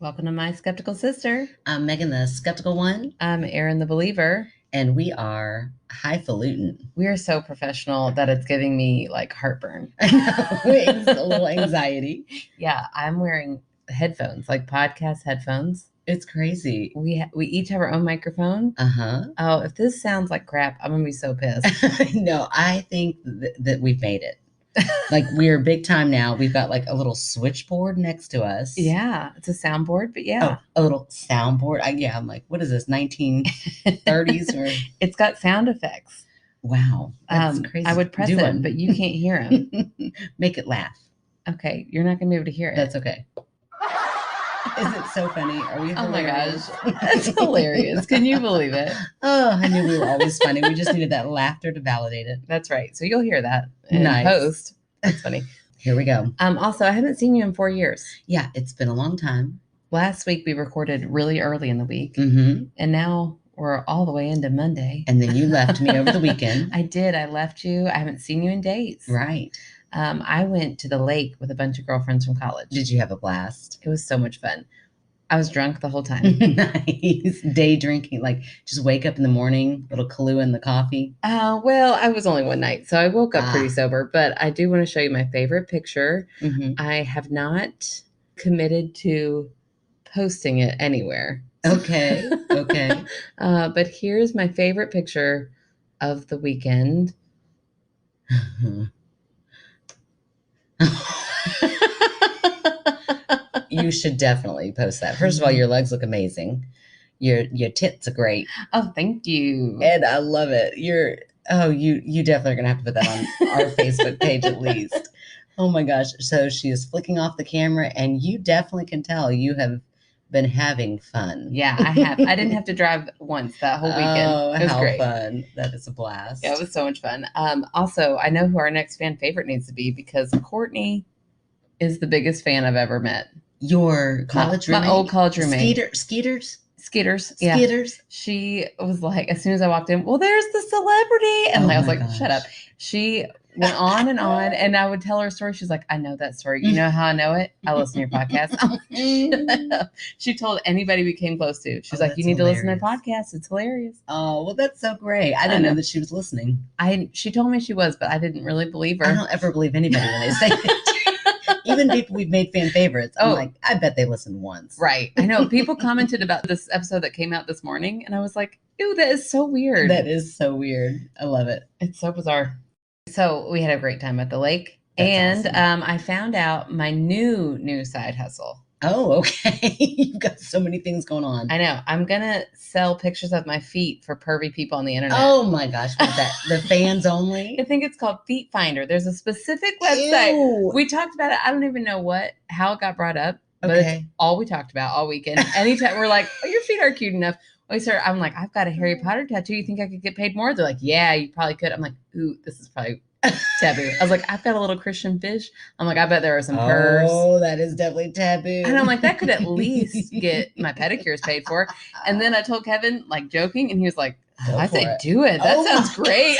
Welcome to My Skeptical Sister. I'm Megan, the skeptical one, I'm Erin, the believer. and we are highfalutin. We are so professional that it's giving me like heartburn. I know, it's a little anxiety. Yeah, I'm wearing headphones, like podcast headphones. It's crazy. We each have our own microphone. Uh-huh. Oh, if this sounds like crap, I'm gonna be so pissed. No, I think that we've made it. Like, we're big time now. We've got like a little switchboard next to us. Yeah, it's a soundboard, but yeah. Oh, a little soundboard. I'm like, what is this, 1930s? Or It's got sound effects. Wow, that's crazy. I would press it, but you can't hear them. Make it laugh. Okay, you're not gonna be able to hear it. That's okay. Is it so funny? Are we hilarious? Oh my gosh, that's hilarious. Can you believe it? Oh, I knew we were always funny. We just needed that laughter to validate it. That's right. So you'll hear that in Nice. post. That's funny. Here we go. Also, I haven't seen you in 4 years. Yeah, it's been a long time. Last week we recorded really early in the week, Mm-hmm. and now we're all the way into Monday. And then you left me over the weekend. I did. I left you. I haven't seen you in days. Right. I went to the lake with a bunch of girlfriends from college. Did you have a blast? It was so much fun. I was drunk the whole time. Nice. Day drinking, like just wake up in the morning, little Kahlua in the coffee. Well, I was only one night, so I woke up pretty Ah. sober, but I do want to show you my favorite picture. Mm-hmm. I have not committed to posting it anywhere. Okay. Okay. But here's my favorite picture of the weekend. You should definitely post that. First of all, your legs look amazing. Your tits are great. Oh, thank you. And I love it. You definitely are gonna have to put that on our Facebook page at least. Oh my gosh. So she is flicking off the camera, and you definitely can tell you have been having fun. Yeah, I have. I didn't have to drive once that whole weekend. Oh, it was how great. fun. That is a blast. Yeah, it was so much fun. Also, I know who our next fan favorite needs to be because Courtney is the biggest fan I've ever met. Your college roommate? My old college roommate. Skeeters? Skitters. Yeah. Skitters? She was like, as soon as I walked in, well, there's the celebrity. And Oh I was my like, gosh. shut up. She went on, and I would tell her a story. She's like, I know that story. You know how I know it? I listen to your podcast. I'm like, shut up. She told anybody we came close to. She's like, you need to listen to my podcast. It's hilarious. Oh, well, that's so great. I didn't know that she was listening. She told me she was, but I didn't really believe her. I don't ever believe anybody when they say that. Even people we've made fan favorites. I'm like, I bet they listened once. Right. I know. People commented about this episode that came out this morning, and I was like, ew, that is so weird. That is so weird. I love it. It's so bizarre. So we had a great time at the lake. That's and I found out my new side hustle. Oh, okay. You've got so many things going on. I know. I'm going to sell pictures of my feet for pervy people on the internet. Oh my gosh. What's that? The fans only? I think it's called Feet Finder. There's a specific website. Ew. We talked about it. I don't even know how it got brought up, but Okay. it's all we talked about all weekend. Anytime we're like, oh, your feet are cute enough. I'm like, I've got a Harry Potter tattoo. You think I could get paid more? They're like, yeah, you probably could. I'm like, ooh, this is probably taboo. I was like, I've got a little Christian fish. I'm like, I bet there are some purrs. Oh, that is definitely taboo. And I'm like, that could at least get my pedicures paid for. And then I told Kevin, like joking, and he was like, I say do it. That sounds great.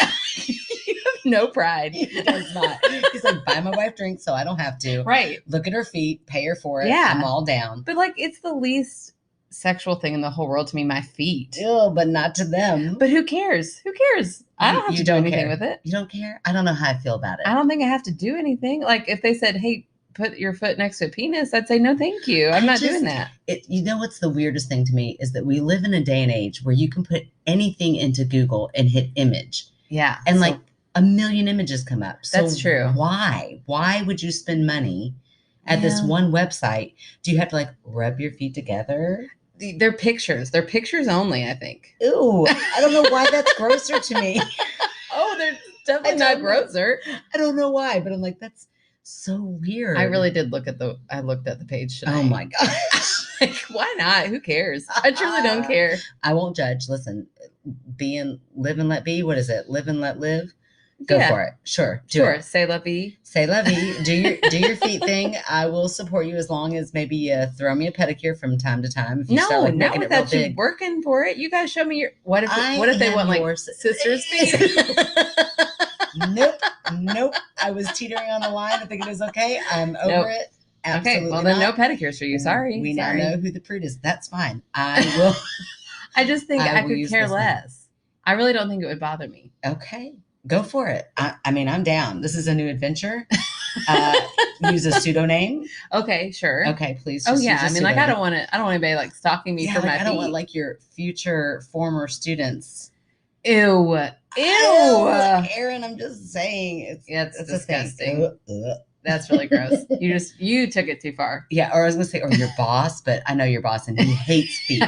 You have no pride. He does not. He's like, buy my wife drinks so I don't have to. Right. Look at her feet, pay her for it. Yeah. I'm all down. But like, it's the least sexual thing in the whole world to me, my feet. Ew, but not to them. But who cares? Who cares? I don't have to do anything with it. You don't care? I don't know how I feel about it. I don't think I have to do anything. Like if they said, hey, put your foot next to a penis, I'd say, no, thank you. I'm not doing that. You know what's the weirdest thing to me is that we live in a day and age where you can put anything into Google and hit image. Yeah. And like a million images come up. So that's true. Why? Why would you spend money at this one website? Do you have to like rub your feet together? They're pictures. They're pictures only, I think. Ew. I don't know why that's grosser to me. Oh, they're definitely not grosser. I don't know why, but I'm like, that's so weird. I really did looked at the page tonight. Oh my gosh. Like, why not? Who cares? I truly don't care. I won't judge. Listen, live and let be. What is it? Live and let live. Go for it. Sure. Do it. Say la vie. Say la vie. Do your feet thing. I will support you as long as maybe you throw me a pedicure from time to time. If you start, like, not making it without real you big. Working for it. You guys show me your. What if they want like sisters' feet? Nope. I was teetering on the line. I think it was okay. I'm over it. Absolutely Okay, well then no not. pedicures for you. Sorry. We now Sorry. know who the prude is. That's fine. I will. I just think I I will could use care this now. less. I really don't think it would bother me. Okay, go for it. I mean, I'm down. This is a new adventure. Use a pseudonym. Okay, sure. Okay, please. Oh Just yeah. use a I mean, like pseudonym. I don't want anybody like stalking me Yeah, for like my I don't want feet. like your future former students. Ew. Ew, Ew. Aaron, I'm just saying it's It's a thing. disgusting. That's really gross. You took it too far. Yeah, or I was gonna say, or your boss, but I know your boss and he hates feet.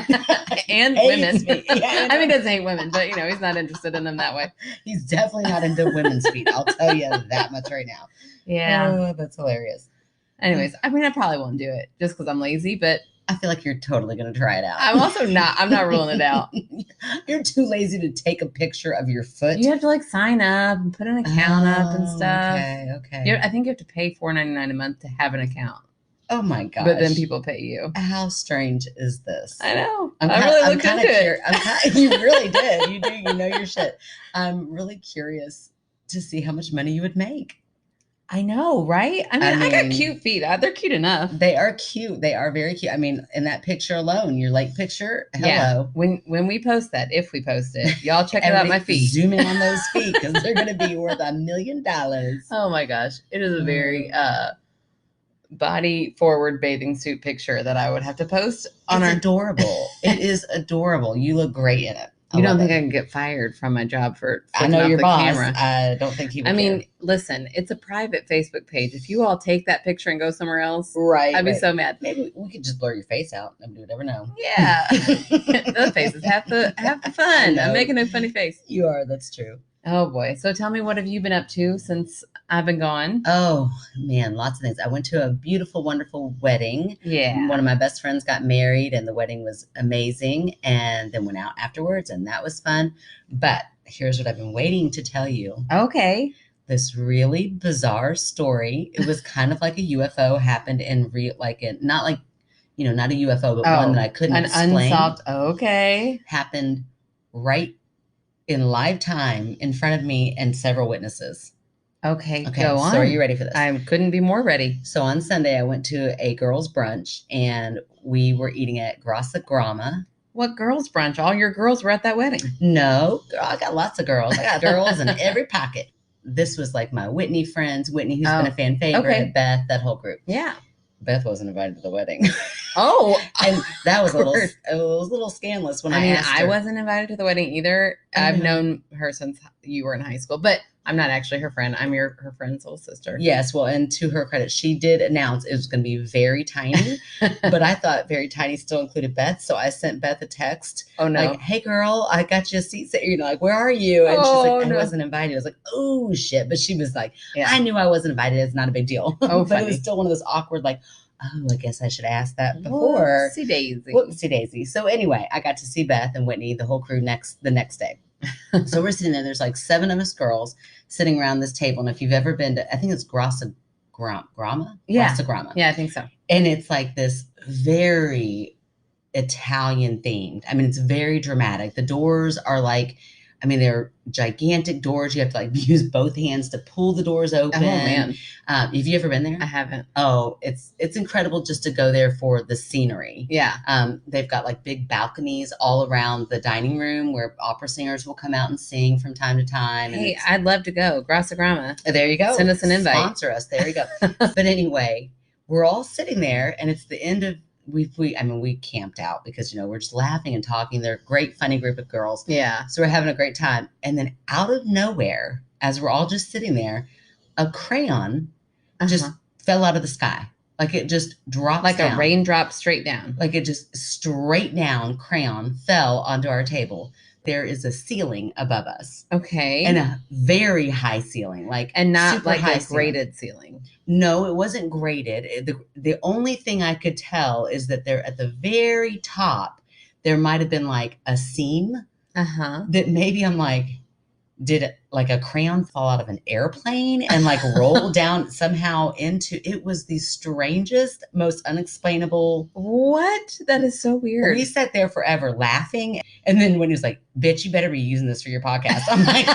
And Hates women. feet. Yeah, I mean, he doesn't hate women, but he's not interested in them that way. He's definitely not into women's feet. I'll tell you that much right now. Yeah. Oh, that's hilarious. Anyways, I mean, I probably won't do it just because I'm lazy, but I feel like you're totally gonna try it out. I'm not ruling it out. You're too lazy to take a picture of your foot. You have to like sign up and put an account up and Oh, stuff. Okay. I think you have to pay $4.99 a month to have an account. Oh my gosh. But then people pay you. How strange is this? I know. I'm really looked into it. You really did. You do. You know your shit. I'm really curious to see how much money you would make. I know, right? I mean, I got cute feet. They're cute enough. They are cute. They are very cute. I mean, in that picture alone, your lake picture, hello. Yeah. When we post that, if we post it, y'all check out my feet. Zoom in on those feet because they're going to be worth $1 million. Oh my gosh. It is a very body forward bathing suit picture that I would have to post on adorable. It is adorable. You look great in it. You don't think I can get fired from my job for I know your boss. Camera. I don't think he would. I mean, listen, it's a private Facebook page. If you all take that picture and go somewhere else, right, I'd be so mad. Maybe we could just blur your face out. Nobody would ever know. Yeah. The face is half the fun. I'm making a funny face. You are. That's true. Oh boy. So tell me, what have you been up to since I've been gone? Oh man, lots of things. I went to a beautiful, wonderful wedding. Yeah. One of my best friends got married and the wedding was amazing. And then went out afterwards and that was fun. But here's what I've been waiting to tell you. Okay. This really bizarre story. It was kind of like a UFO happened in real, not like, not a UFO, but one that I couldn't explain. Unsolved. Okay. Happened right in live time in front of me and several witnesses. Okay, go on. So are you ready for this? I couldn't be more ready. So on Sunday, I went to a girls' brunch and we were eating at Grassa Grama. What girls' brunch? All your girls were at that wedding. No, girl, I got lots of girls. I got girls in every pocket. This was like my Whitney friends. Whitney, who's been a fan favorite, Beth, that whole group. Yeah. Beth wasn't invited to the wedding. Oh, and that was a little scandalous when I asked her. I wasn't invited to the wedding either. I've known her since you were in high school, but I'm not actually her friend. I'm her friend's little sister. Yes, well, and to her credit, she did announce it was going to be very tiny, but I thought very tiny still included Beth, so I sent Beth a text. Oh no! Like, hey girl, I got you a seat. Like, where are you? And she's like, I wasn't invited. I was like, oh shit! But she was like, I knew I wasn't invited. It's not a big deal. Oh, but it was still one of those awkward like. Oh, I guess I should ask that before. Whoopsie daisy. So anyway, I got to see Beth and Whitney, the whole crew the next day. So we're sitting there. There's like 7 of us girls sitting around this table. And if you've ever been to, I think it's Grassa Grama? Yeah. Grassa Grama. Yeah, I think so. And it's like this very Italian themed. I mean, it's very dramatic. The doors are like, they're gigantic doors. You have to like use both hands to pull the doors open. Oh man. Have you ever been there? I haven't. Oh, it's incredible just to go there for the scenery. Yeah. They've got like big balconies all around the dining room where opera singers will come out and sing from time to time. Hey, I'd love to go. Grassa Grama. There you go. Send us an invite. Sponsor us. There you go. But anyway, we're all sitting there and it's the end of we camped out because, we're just laughing and talking. They're a great, funny group of girls. Yeah. So we're having a great time. And then out of nowhere, as we're all just sitting there, a crayon just fell out of the sky. Like it just dropped like down. A raindrop straight down. Like it just straight down crayon fell onto our table. There is a ceiling above us. Okay. And a very high ceiling. And not super like high a graded ceiling. No, it wasn't graded. The only thing I could tell is that there at the very top, there might have been like a seam that maybe I'm like, did like a crayon fall out of an airplane and like roll down somehow into, it was the strangest, most unexplainable. What? That is so weird. We sat there forever laughing. And then when he was like, bitch, you better be using this for your podcast. I'm like,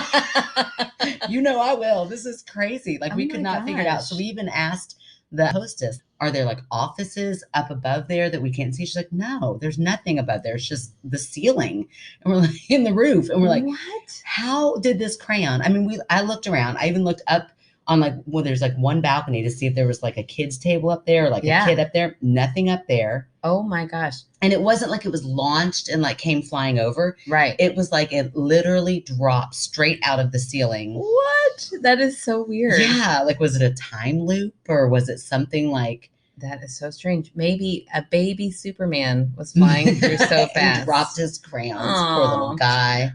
I will. This is crazy. Like we could not figure it out. So we even asked the hostess, are there like offices up above there that we can't see? She's like, no, there's nothing above there. It's just the ceiling. And we're like in the roof. And we're like, what? how did this crayon? I mean, I looked around. I even looked up on like, well, there's like one balcony to see if there was like a kid's table up there, or like a kid up there. Nothing up there. Oh my gosh. And it wasn't like it was launched and like came flying over. Right. It was like it literally dropped straight out of the ceiling. What? That is so weird. Yeah. Like, was it a time loop, or was it something like. That is so strange. Maybe a baby Superman was flying through so fast. And dropped his crayons. Aww. Poor little guy.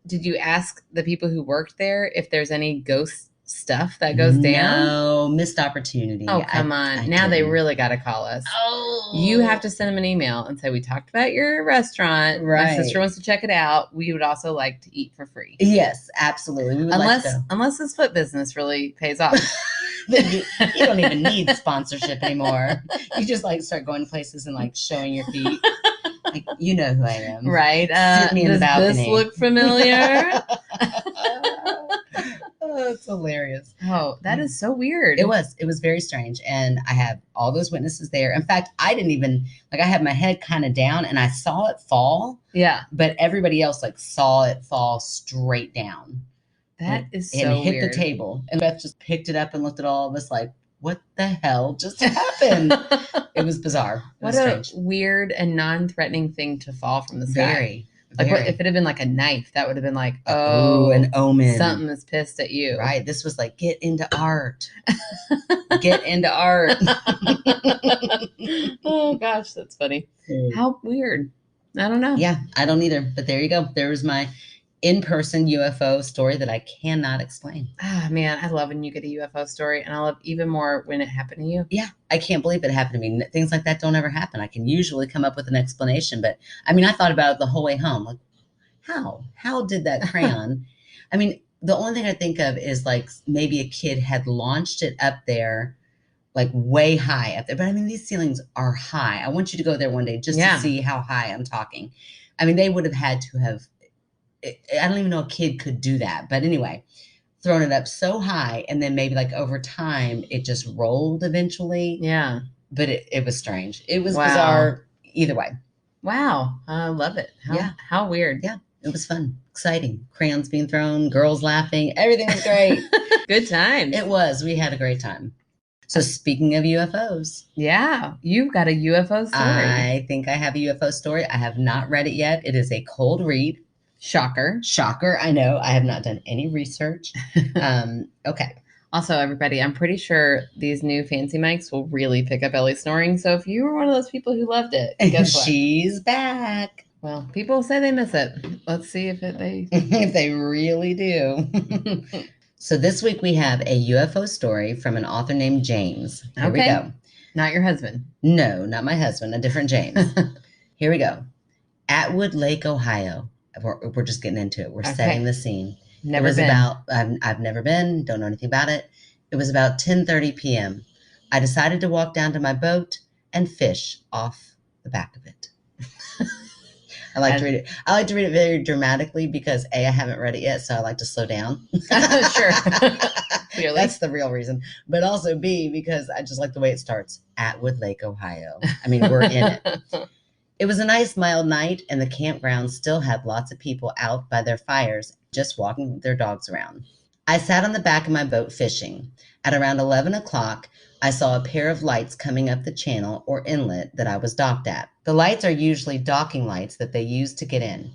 Did you ask the people who worked there if there's any ghost stuff that goes down? No, missed opportunity. Oh, come on. I now didn't. They really got to call us. Oh. You have to send them an email and say, we talked about your restaurant. Right. My sister wants to check it out. We would also like to eat for free. Yes, absolutely. We would unless this foot business really pays off. You don't even need sponsorship anymore. You just like start going places and like showing your feet. Like, you know who I am. Right. Sit me in the balcony. Does this look familiar? Oh, it's hilarious. Oh, that is so weird. It was very strange. And I have all those witnesses there. In fact, I didn't even, like, I had my head kind of down and I saw it fall. Yeah. But everybody else like saw it fall straight down. That is so weird. And hit weird. the table. And Beth just picked it up and looked at all of us like, what the hell just happened? It was bizarre. It was strange. A weird and non-threatening thing to fall from the sky. Very. Like if it had been like a knife, that would have been like, an omen. Something is pissed at you. Right. This was like, get into art. Get into art. Oh gosh, that's funny. How weird. I don't know. Yeah, I don't either. But there you go. There was my in-person UFO story that I cannot explain. Ah, man, I love when you get a UFO story, and I love even more when it happened to you. Yeah, I can't believe it happened to me. Things like that don't ever happen. I can usually come up with an explanation, but I mean, I thought about it the whole way home. Like, how did that crayon? I mean, the only thing I think of is like maybe a kid had launched it up there, like way high up there. But I mean, these ceilings are high. I want you to go there one day just to see how high I'm talking. I mean, they would have had to have. I don't even know a kid could do that. But anyway, thrown it up so high, and then maybe like over time, it just rolled eventually. Yeah. But it was strange. It was bizarre either way. Wow. I love it. How weird. Yeah. It was fun. Exciting. Crayons being thrown, girls laughing. Everything was great. Good time. It was. We had a great time. So speaking of UFOs. Yeah. You've got a UFO story. I think I have a UFO story. I have not read it yet. It is a cold read. Shocker. I know. I have not done any research. Okay. Also, everybody, I'm pretty sure these new fancy mics will really pick up Ellie snoring. So if you were one of those people who loved it, guess what? She's back. Well, people say they miss it. Let's see if if they really do. So this week we have a UFO story from an author named James. Here we go. Not your husband. No, not my husband. A different James. Here we go. Atwood Lake, Ohio. We're just getting into it. We're setting the scene. Never been. I've never been. Don't know anything about it. It was about 10:30 p.m. I decided to walk down to my boat and fish off the back of it. I like to read it. I like to read it very dramatically because A, I haven't read it yet, so I like to slow down. Sure. Clearly. That's the real reason. But also B, because I just like the way it starts. Atwood Lake, Ohio. I mean, we're in it. It was a nice mild night, and the campground still had lots of people out by their fires, just walking their dogs around. I sat on the back of my boat fishing. At around 11 o'clock, I saw a pair of lights coming up the channel or inlet that I was docked at. The lights are usually docking lights that they use to get in.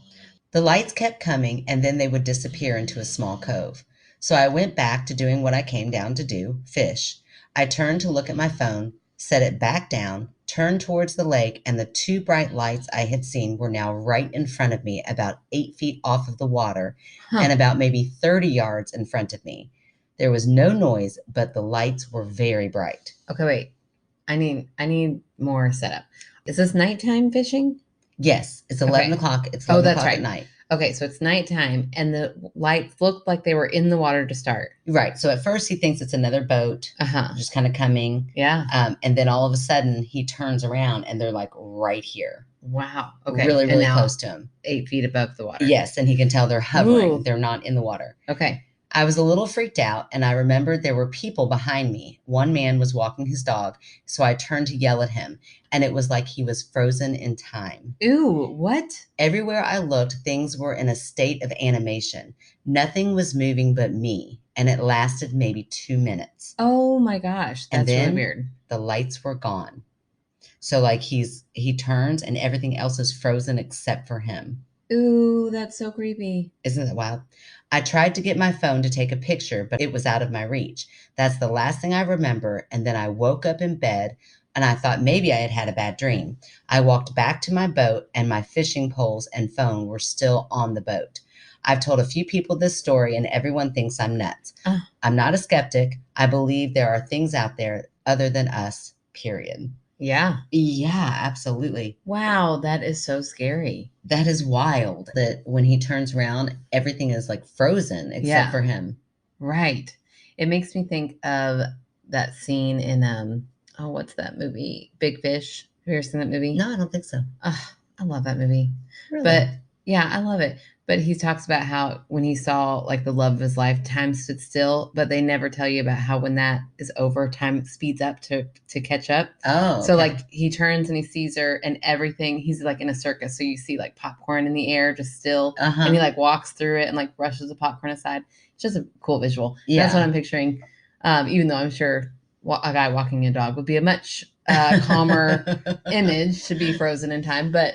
The lights kept coming, and then they would disappear into a small cove. So I went back to doing what I came down to do, fish. I turned to look at my phone, set it back down, turned towards the lake, and the two bright lights I had seen were now right in front of me, about 8 feet off of the water, and about maybe 30 yards in front of me. There was no noise, but the lights were very bright. Okay, wait. I need more setup. Is this nighttime fishing? Yes, it's 11 o'clock. It's 11 o'clock at night. Okay, so it's nighttime, and the lights looked like they were in the water to start. Right. So at first he thinks it's another boat, just kind of coming. Yeah. And then all of a sudden he turns around, and they're like right here. Wow. Okay. Really, really close to him. 8 feet above the water. Yes, and he can tell they're hovering. Ooh. They're not in the water. Okay. I was a little freaked out, and I remembered there were people behind me. One man was walking his dog, so I turned to yell at him, and it was like he was frozen in time. Ooh, what? Everywhere I looked, things were in a state of animation. Nothing was moving but me, and it lasted maybe 2 minutes. Oh my gosh, And that's really then weird. the lights were gone. So like he turns and everything else is frozen except for him. Ooh, that's so creepy. Isn't that wild? I tried to get my phone to take a picture, but it was out of my reach. That's the last thing I remember. And then I woke up in bed and I thought maybe I had had a bad dream. I walked back to my boat and my fishing poles and phone were still on the boat. I've told a few people this story and everyone thinks I'm nuts. I'm not a skeptic. I believe there are things out there other than us, period. Yeah. Yeah, absolutely. Wow, that is so scary. That is wild that when he turns around, everything is like frozen except Yeah. for him. Right. It makes me think of that scene in oh, what's that movie? Big Fish. Have you ever seen that movie? No, I don't think so. I love that movie. Really? But yeah, I love it. But he talks about how when he saw like the love of his life, time stood still, but they never tell you about how when that is over, time speeds up to catch up. Oh, So okay. like he turns and he sees her and everything. He's like in a circus, so you see like popcorn in the air, just still, and he like walks through it and like brushes the popcorn aside. It's just a cool visual. Yeah. That's what I'm picturing. Even though I'm sure a guy walking a dog would be a much calmer image to be frozen in time, but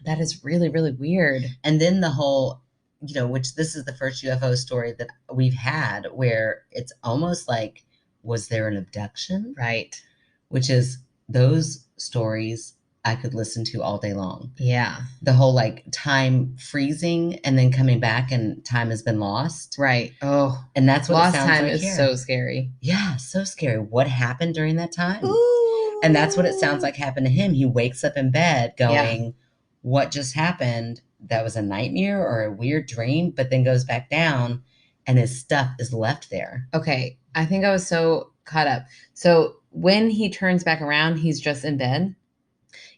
that is really, really weird. And then the whole, which this is the first UFO story that we've had where it's almost like, was there an abduction? Right. Which is those stories I could listen to all day long. Yeah. The whole like time freezing and then coming back and time has been lost. Right. Oh, and that's what lost it sounds time like is here. so scary. Yeah, so scary. What happened during that time? Ooh. And that's what it sounds like happened to him. He wakes up in bed going, what just happened? That was a nightmare or a weird dream, but then goes back down and his stuff is left there. Okay. I think I was so caught up. So when he turns back around, he's just in bed.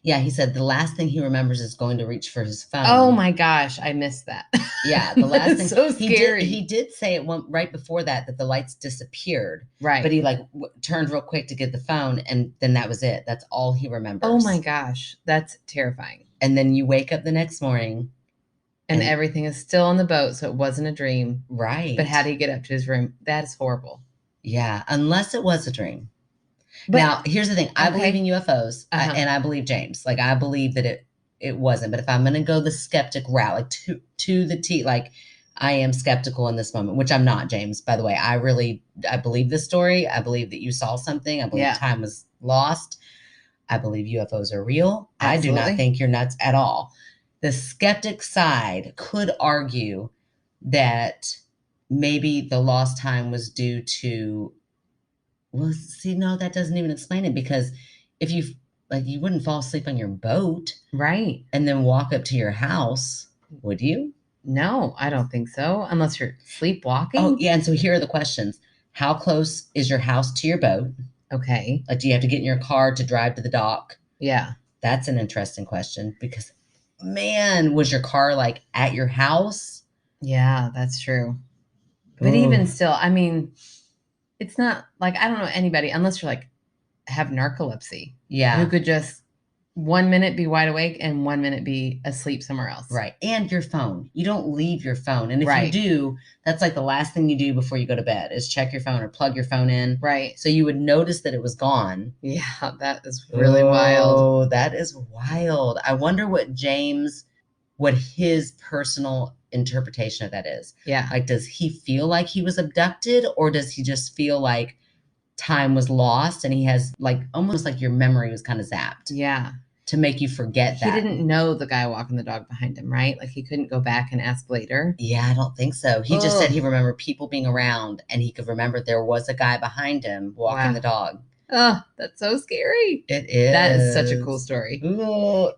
Yeah, he said the last thing he remembers is going to reach for his phone. Oh my gosh, I missed that. Yeah, the last thing. So scary. He did say it right before that the lights disappeared. Right. But he like turned real quick to get the phone, and then that was it. That's all he remembers. Oh my gosh, that's terrifying. And then you wake up the next morning, and everything is still on the boat, so it wasn't a dream. Right. But how do you get up to his room? That is horrible. Yeah, unless it was a dream. But, now, here's the thing. I believe in UFOs, and I believe James. Like, I believe that it wasn't. But if I'm going to go the skeptic route, like to the T, like, I am skeptical in this moment, which I'm not, James, by the way. I believe this story. I believe that you saw something. I believe time was lost. I believe UFOs are real. Absolutely. I do not think you're nuts at all. The skeptic side could argue that maybe the lost time was due to, well, see, no, that doesn't even explain it, because if you wouldn't fall asleep on your boat. Right. And then walk up to your house, would you? No, I don't think so, unless you're sleepwalking. Oh, yeah, and so here are the questions. How close is your house to your boat? Okay. Like, do you have to get in your car to drive to the dock? Yeah. That's an interesting question, because, man, was your car, like, at your house? Yeah, that's true. But even still, I mean, it's not like, I don't know anybody, unless you're like, have narcolepsy. Yeah. Who could just 1 minute be wide awake and 1 minute be asleep somewhere else. Right. And your phone. You don't leave your phone. And if you do, that's like the last thing you do before you go to bed is check your phone or plug your phone in. Right. So you would notice that it was gone. Yeah, that is really wild. Oh, that is wild. I wonder what his personal interpretation of that is. Yeah. Like, does he feel like he was abducted, or does he just feel like time was lost and he has like almost like your memory was kind of zapped? Yeah. To make you forget that. He didn't know the guy walking the dog behind him, right? Like he couldn't go back and ask later. Yeah, I don't think so. He just said he remembered people being around and he could remember there was a guy behind him walking the dog. Oh, that's so scary. It is. That is such a cool story. Ooh,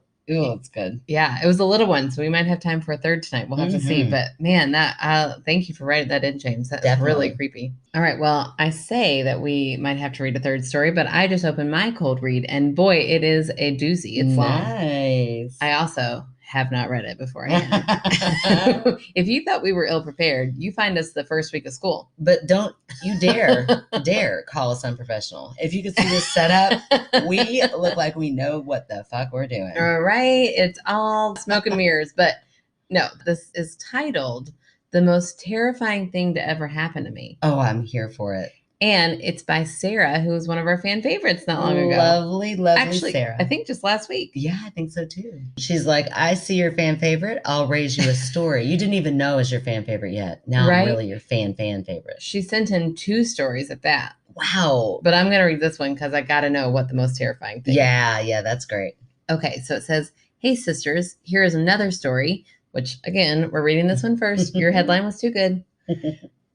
it's good. Yeah, it was a little one, so we might have time for a third tonight. We'll have to see. But man, that thank you for writing that in, James. That's really creepy. All right, well, I say that we might have to read a third story, but I just opened my cold read, and boy, it is a doozy. It's long. Nice. I also have not read it beforehand. If you thought we were ill prepared, you find us the first week of school. But don't you dare call us unprofessional. If you could see this setup, we look like we know what the fuck we're doing. All right. It's all smoke and mirrors. But no, this is titled The Most Terrifying Thing to Ever Happen to Me. Oh, I'm here for it. And it's by Sarah, who was one of our fan favorites not long ago. Lovely Actually, Sarah. I think just last week. Yeah, I think so too. She's like, I see your fan favorite. I'll raise you a story. You didn't even know is your fan favorite yet. Now I'm really your fan favorite. She sent in 2 stories at that. Wow. But I'm going to read this one because I got to know what the most terrifying thing is. Yeah, that's great. Okay, so it says, "Hey sisters, here is another story," which again, we're reading this one first. Your headline was too good.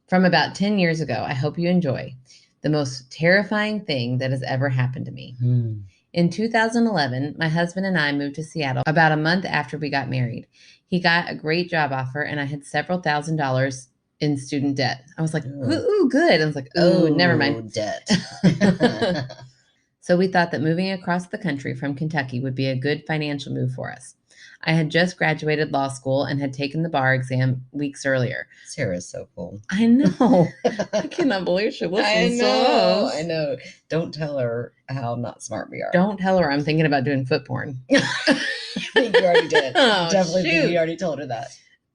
"From about 10 years ago, I hope you enjoy. The most terrifying thing that has ever happened to me. In 2011, my husband and I moved to Seattle about a month after we got married. He got a great job offer, and I had several $1,000s in student debt. I was like, ooh, good. I was like, ooh, never mind. Debt. So we thought that moving across the country from Kentucky would be a good financial move for us. I had just graduated law school and had taken the bar exam weeks earlier. Sarah's so cool. I know. I cannot believe she listens to us. I know. Don't tell her how not smart we are. Don't tell her I'm thinking about doing foot porn. I think you already did. Oh, Definitely think you already told her that.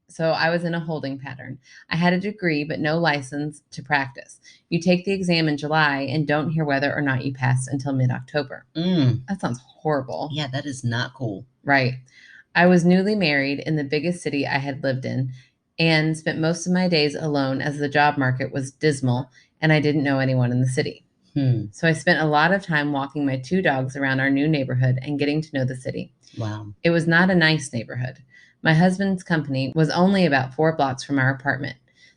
So I was in a holding pattern. I had a degree, but no license to practice. You take the exam in July and don't hear whether or not you pass until mid-October. That sounds horrible. Yeah, that is not cool. Right. I was newly married in the biggest city I had lived in and spent most of my days alone as the job market was dismal and I didn't know anyone in the city. So I spent a lot of time walking my 2 dogs around our new neighborhood and getting to know the city. Wow. It was not a nice neighborhood. My husband's company was only about 4 blocks from our apartment.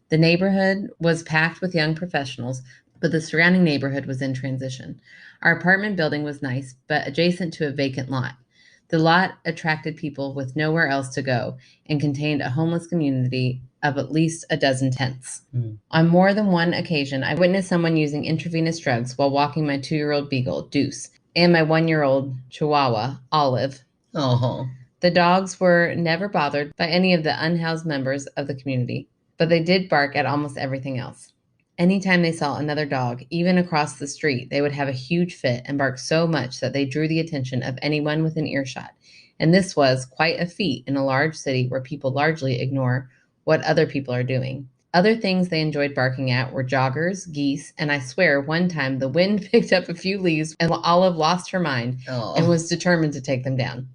The neighborhood was packed with young professionals, but the surrounding neighborhood was in transition. Our apartment building was nice, but adjacent to a vacant lot. The lot attracted people with nowhere else to go and contained a homeless community of at least a dozen tents. On more than one occasion, I witnessed someone using intravenous drugs while walking my 2-year-old beagle, Deuce, and my 1-year-old chihuahua, Olive. Oh. The dogs were never bothered by any of the unhoused members of the community, but they did bark at almost everything else. Anytime they saw another dog, even across the street, they would have a huge fit and bark so much that they drew the attention of anyone within earshot. And this was quite a feat in a large city where people largely ignore what other people are doing. Other things they enjoyed barking at were joggers, geese, and I swear one time the wind picked up a few leaves and Olive lost her mind and was determined to take them down.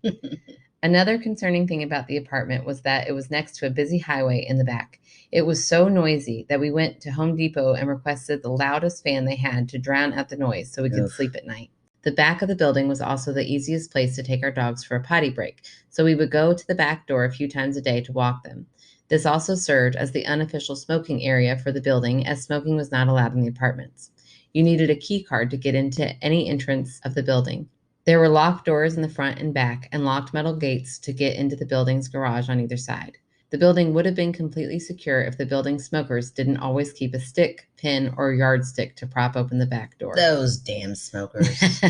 Another concerning thing about the apartment was that it was next to a busy highway in the back. It was so noisy that we went to Home Depot and requested the loudest fan they had to drown out the noise so we could sleep at night. The back of the building was also the easiest place to take our dogs for a potty break, so we would go to the back door a few times a day to walk them. This also served as the unofficial smoking area for the building, as smoking was not allowed in the apartments. You needed a key card to get into any entrance of the building. There were locked doors in the front and back and locked metal gates to get into the building's garage on either side. The building would have been completely secure if the building's smokers didn't always keep a stick, pin, or yardstick to prop open the back door. Those damn smokers.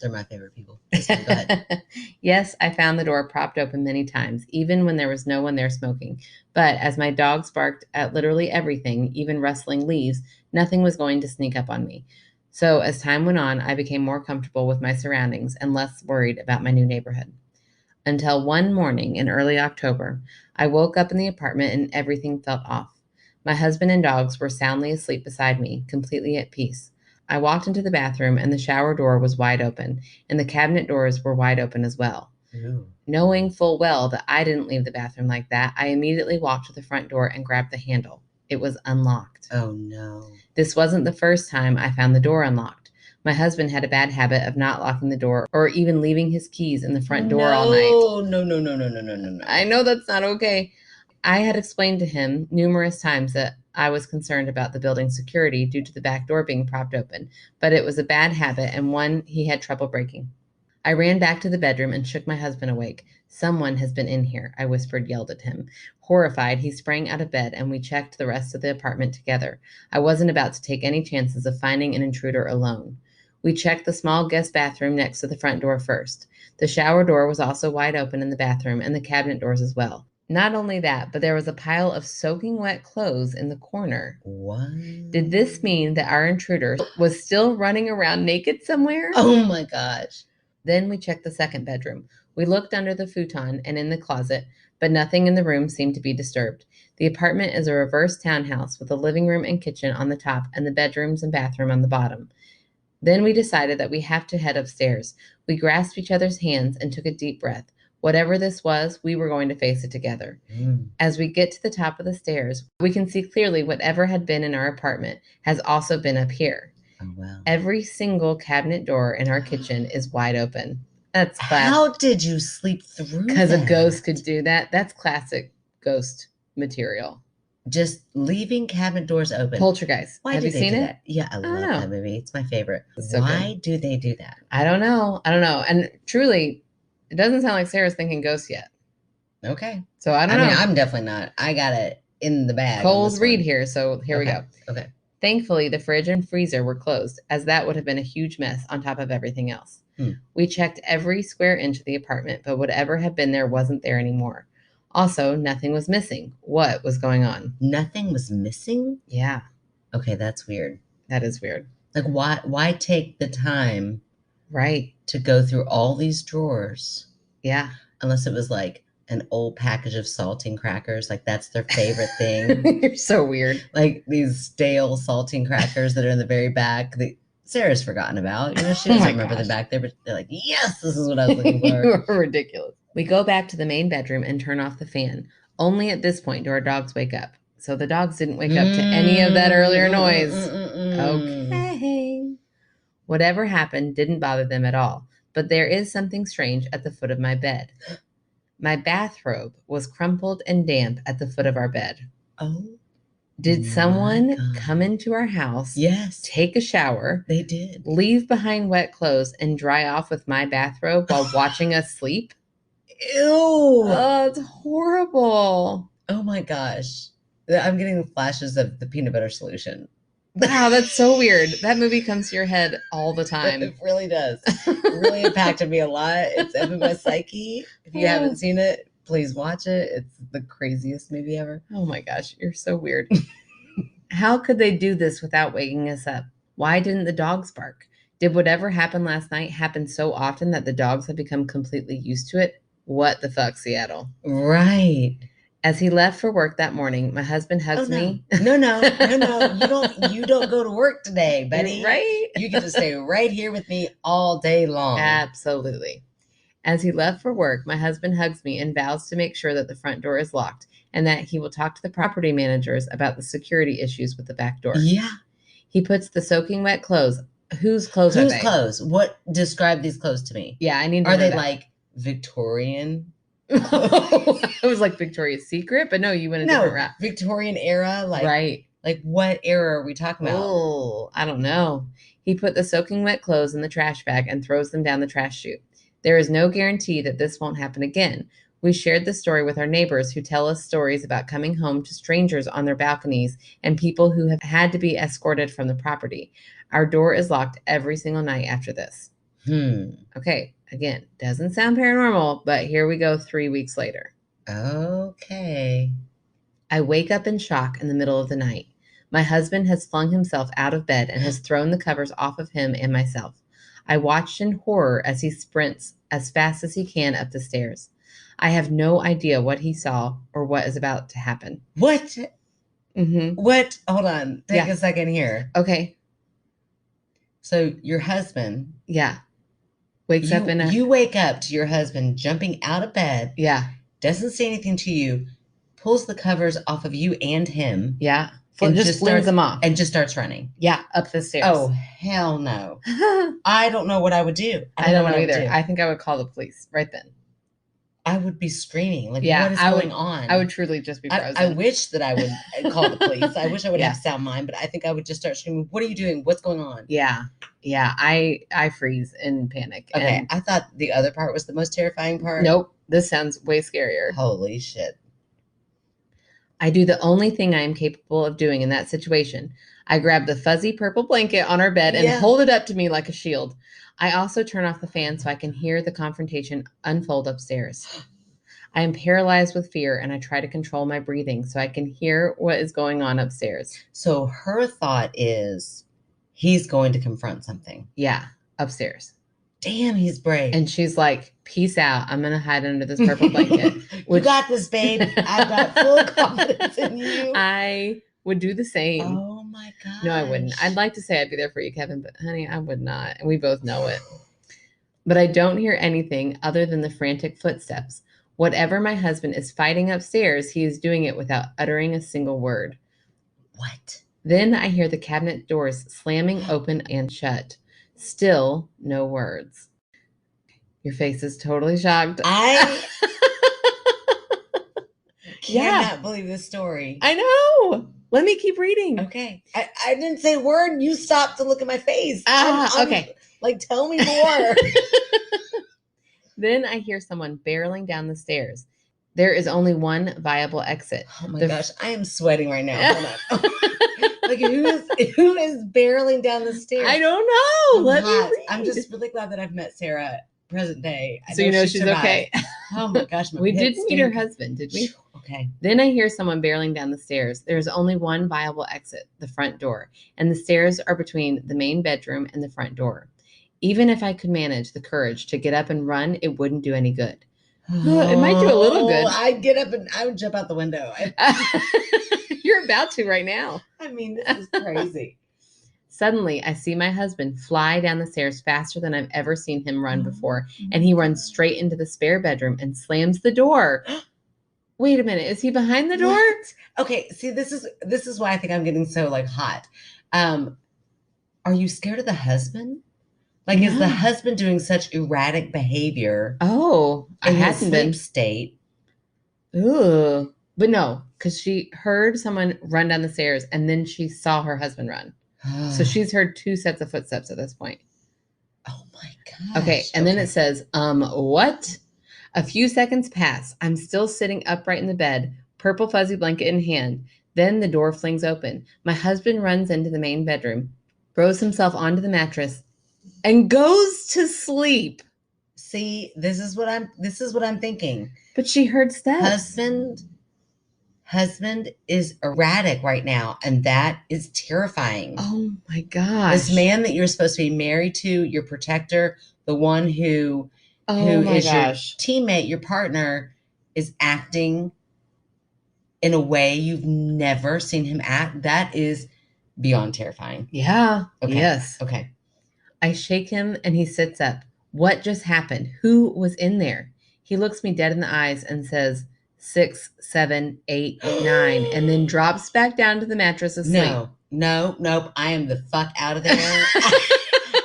They're my favorite people. Go ahead. Yes, I found the door propped open many times, even when there was no one there smoking. But as my dogs barked at literally everything, even rustling leaves, nothing was going to sneak up on me. So as time went on, I became more comfortable with my surroundings and less worried about my new neighborhood. Until one morning in early October, I woke up in the apartment and everything felt off. My husband and dogs were soundly asleep beside me, completely at peace. I walked into the bathroom and the shower door was wide open, and the cabinet doors were wide open as well. Ew. Knowing full well that I didn't leave the bathroom like that, I immediately walked to the front door and grabbed the handle. It was unlocked. Oh, no. This wasn't the first time I found the door unlocked. My husband had a bad habit of not locking the door or even leaving his keys in the front door all night. No. I know that's not okay. I had explained to him numerous times that I was concerned about the building's security due to the back door being propped open, but it was a bad habit and one he had trouble breaking. I ran back to the bedroom and shook my husband awake. "Someone has been in here," I yelled at him. Horrified, he sprang out of bed and we checked the rest of the apartment together. I wasn't about to take any chances of finding an intruder alone. We checked the small guest bathroom next to the front door first. The shower door was also wide open in the bathroom and the cabinet doors as well. Not only that, but there was a pile of soaking wet clothes in the corner. What? Did this mean that our intruder was still running around naked somewhere? Oh my gosh. Then we checked the second bedroom. We looked under the futon and in the closet, but nothing in the room seemed to be disturbed. The apartment is a reverse townhouse with a living room and kitchen on the top and the bedrooms and bathroom on the bottom. Then we decided that we have to head upstairs. We grasped each other's hands and took a deep breath. Whatever this was, we were going to face it together. As we get to the top of the stairs, we can see clearly whatever had been in our apartment has also been up here. Oh, wow. Every single cabinet door in our kitchen is wide open. That's classic. How did you sleep through Because a that? ghost could do that. That's classic ghost material. Just leaving cabinet doors open. Poltergeist. Why Have did you they seen do it? that? Yeah, I love know. that movie. It's my favorite. It's so Why do they do that? I don't know. And truly, it doesn't sound like Sarah's thinking ghosts yet. Okay. So I don't know. I mean, I'm definitely not. I got it in the bag. Cold read here, so here we go. Okay. Thankfully, the fridge and freezer were closed, as that would have been a huge mess on top of everything else. We checked every square inch of the apartment, but whatever had been there wasn't there anymore. Also, nothing was missing. What was going on? Nothing was missing? Yeah. Okay, that's weird. That is weird. Like, why take the time Right. to go through all these drawers? Yeah. Unless it was like an old package of saltine crackers. Like, that's their favorite thing. You're so weird. Like these stale saltine crackers that are in the very back that Sarah's forgotten about. You know, she doesn't remember them back there, but they're like, yes, this is what I was looking for. You are ridiculous. We go back to the main bedroom and turn off the fan. Only at this point do our dogs wake up. So the dogs didn't wake up to any of that earlier noise. Okay. Whatever happened didn't bother them at all. But there is something strange at the foot of my bed. My bathrobe was crumpled and damp at the foot of our bed. Oh. Did someone come into our house? Yes. Take a shower. They did. Leave behind wet clothes and dry off with my bathrobe while watching us sleep? Ew. Oh, it's horrible. Oh my gosh. I'm getting flashes of the peanut butter solution. Wow, that's so weird. That movie comes to your head all the time. It really does. It really impacted me a lot. It's up in my psyche. If you haven't seen it, please watch it. It's the craziest movie ever. Oh my gosh, you're so weird. How could they do this without waking us up? Why didn't the dogs bark? Did whatever happened last night happen so often that the dogs have become completely used to it? What the fuck, Seattle? Right. As he left for work that morning, my husband hugs me. No. You don't go to work today, buddy. Right? You get to stay right here with me all day long. Absolutely. As he left for work, my husband hugs me and vows to make sure that the front door is locked and that he will talk to the property managers about the security issues with the back door. Yeah. He puts the soaking wet clothes. Whose clothes are they? Whose clothes? What? Describe these clothes to me. Yeah, I need to know. Are they that. like Victorian? It was like Victoria's Secret, but no, you went a different route. Victorian era, like right. Like what era are we talking about? Oh, I don't know. He put the soaking wet clothes in the trash bag and throws them down the trash chute. There is no guarantee that this won't happen again. We shared the story with our neighbors who tell us stories about coming home to strangers on their balconies and people who have had to be escorted from the property. Our door is locked every single night after this. Okay, again, doesn't sound paranormal, but here we go 3 weeks later. Okay. I wake up in shock in the middle of the night. My husband has flung himself out of bed and has thrown the covers off of him and myself. I watched in horror as he sprints as fast as he can up the stairs. I have no idea what he saw or what is about to happen. What? Mm-hmm. What? Hold on. Take a second here. Okay. So your husband. Yeah. Wakes up in a... You wake up to your husband jumping out of bed. Yeah. Doesn't say anything to you. Pulls the covers off of you and him. Yeah. And just flings them off. And just starts running. Yeah. Up the stairs. Oh, hell no. I don't know what I would do. I don't know either. I think I would call the police right then. I would be screaming. Like, what is going on? I would truly just be frozen. I wish that I would call the police. I wish I would have sound mind, but I think I would just start screaming, what are you doing? What's going on? Yeah. Yeah. I freeze in panic. Okay. And I thought the other part was the most terrifying part. Nope. This sounds way scarier. Holy shit. I do the only thing I am capable of doing in that situation. I grab the fuzzy purple blanket on our bed and hold it up to me like a shield. I also turn off the fan so I can hear the confrontation unfold upstairs. I am paralyzed with fear and I try to control my breathing so I can hear what is going on upstairs. So her thought is he's going to confront something. Yeah, upstairs. Damn, he's brave. And she's like, peace out. I'm going to hide under this purple blanket. You got this, babe. I've got full confidence in you. I would do the same. Oh my God. No, I wouldn't. I'd like to say I'd be there for you, Kevin, but honey, I would not. And we both know it. But I don't hear anything other than the frantic footsteps. Whatever my husband is fighting upstairs, he is doing it without uttering a single word. What? Then I hear the cabinet doors slamming open and shut. Still no words. Your face is totally shocked. I cannot believe this story. I know. Let me keep reading. Okay. I didn't say a word. You stopped to look at my face. Okay. Like, tell me more. Then I hear someone barreling down the stairs. There is only one viable exit. Oh my gosh. I am sweating right now. Hold on. Like, who is barreling down the stairs? I don't know. Let me read. I'm just really glad that I've met Sarah present day. So you know she's okay. Oh my gosh. We did meet her husband, did we? Okay. Then I hear someone barreling down the stairs. There's only one viable exit, the front door, and the stairs are between the main bedroom and the front door. Even if I could manage the courage to get up and run, it wouldn't do any good. It might do a little good. I'd get up and I would jump out the window. You're about to right now. I mean, this is crazy. Suddenly, I see my husband fly down the stairs faster than I've ever seen him run before, and he runs straight into the spare bedroom and slams the door. Wait a minute, is he behind the door? What? Okay, see, this is why I think I'm getting so like hot. Are you scared of the husband? Like, is the husband doing such erratic behavior? Oh, I hadn't been. Sleep state. Ooh, but no, because she heard someone run down the stairs and then she saw her husband run. So she's heard two sets of footsteps at this point. Oh my gosh. Okay, and then it says, what? A few seconds pass. I'm still sitting upright in the bed, purple fuzzy blanket in hand. Then the door flings open. My husband runs into the main bedroom, throws himself onto the mattress, and goes to sleep. See, this is what I'm thinking. But she heard steps. Husband is erratic right now, and that is terrifying. Oh my gosh. This man that you're supposed to be married to, your protector, the one who is your teammate, your partner, is acting in a way you've never seen him act. That is beyond terrifying. Yeah. Okay. Yes. Okay. I shake him and he sits up. What just happened? Who was in there? He looks me dead in the eyes and says 6, 7, 8, 9, and then drops back down to the mattress asleep. Nope. I am the fuck out of there.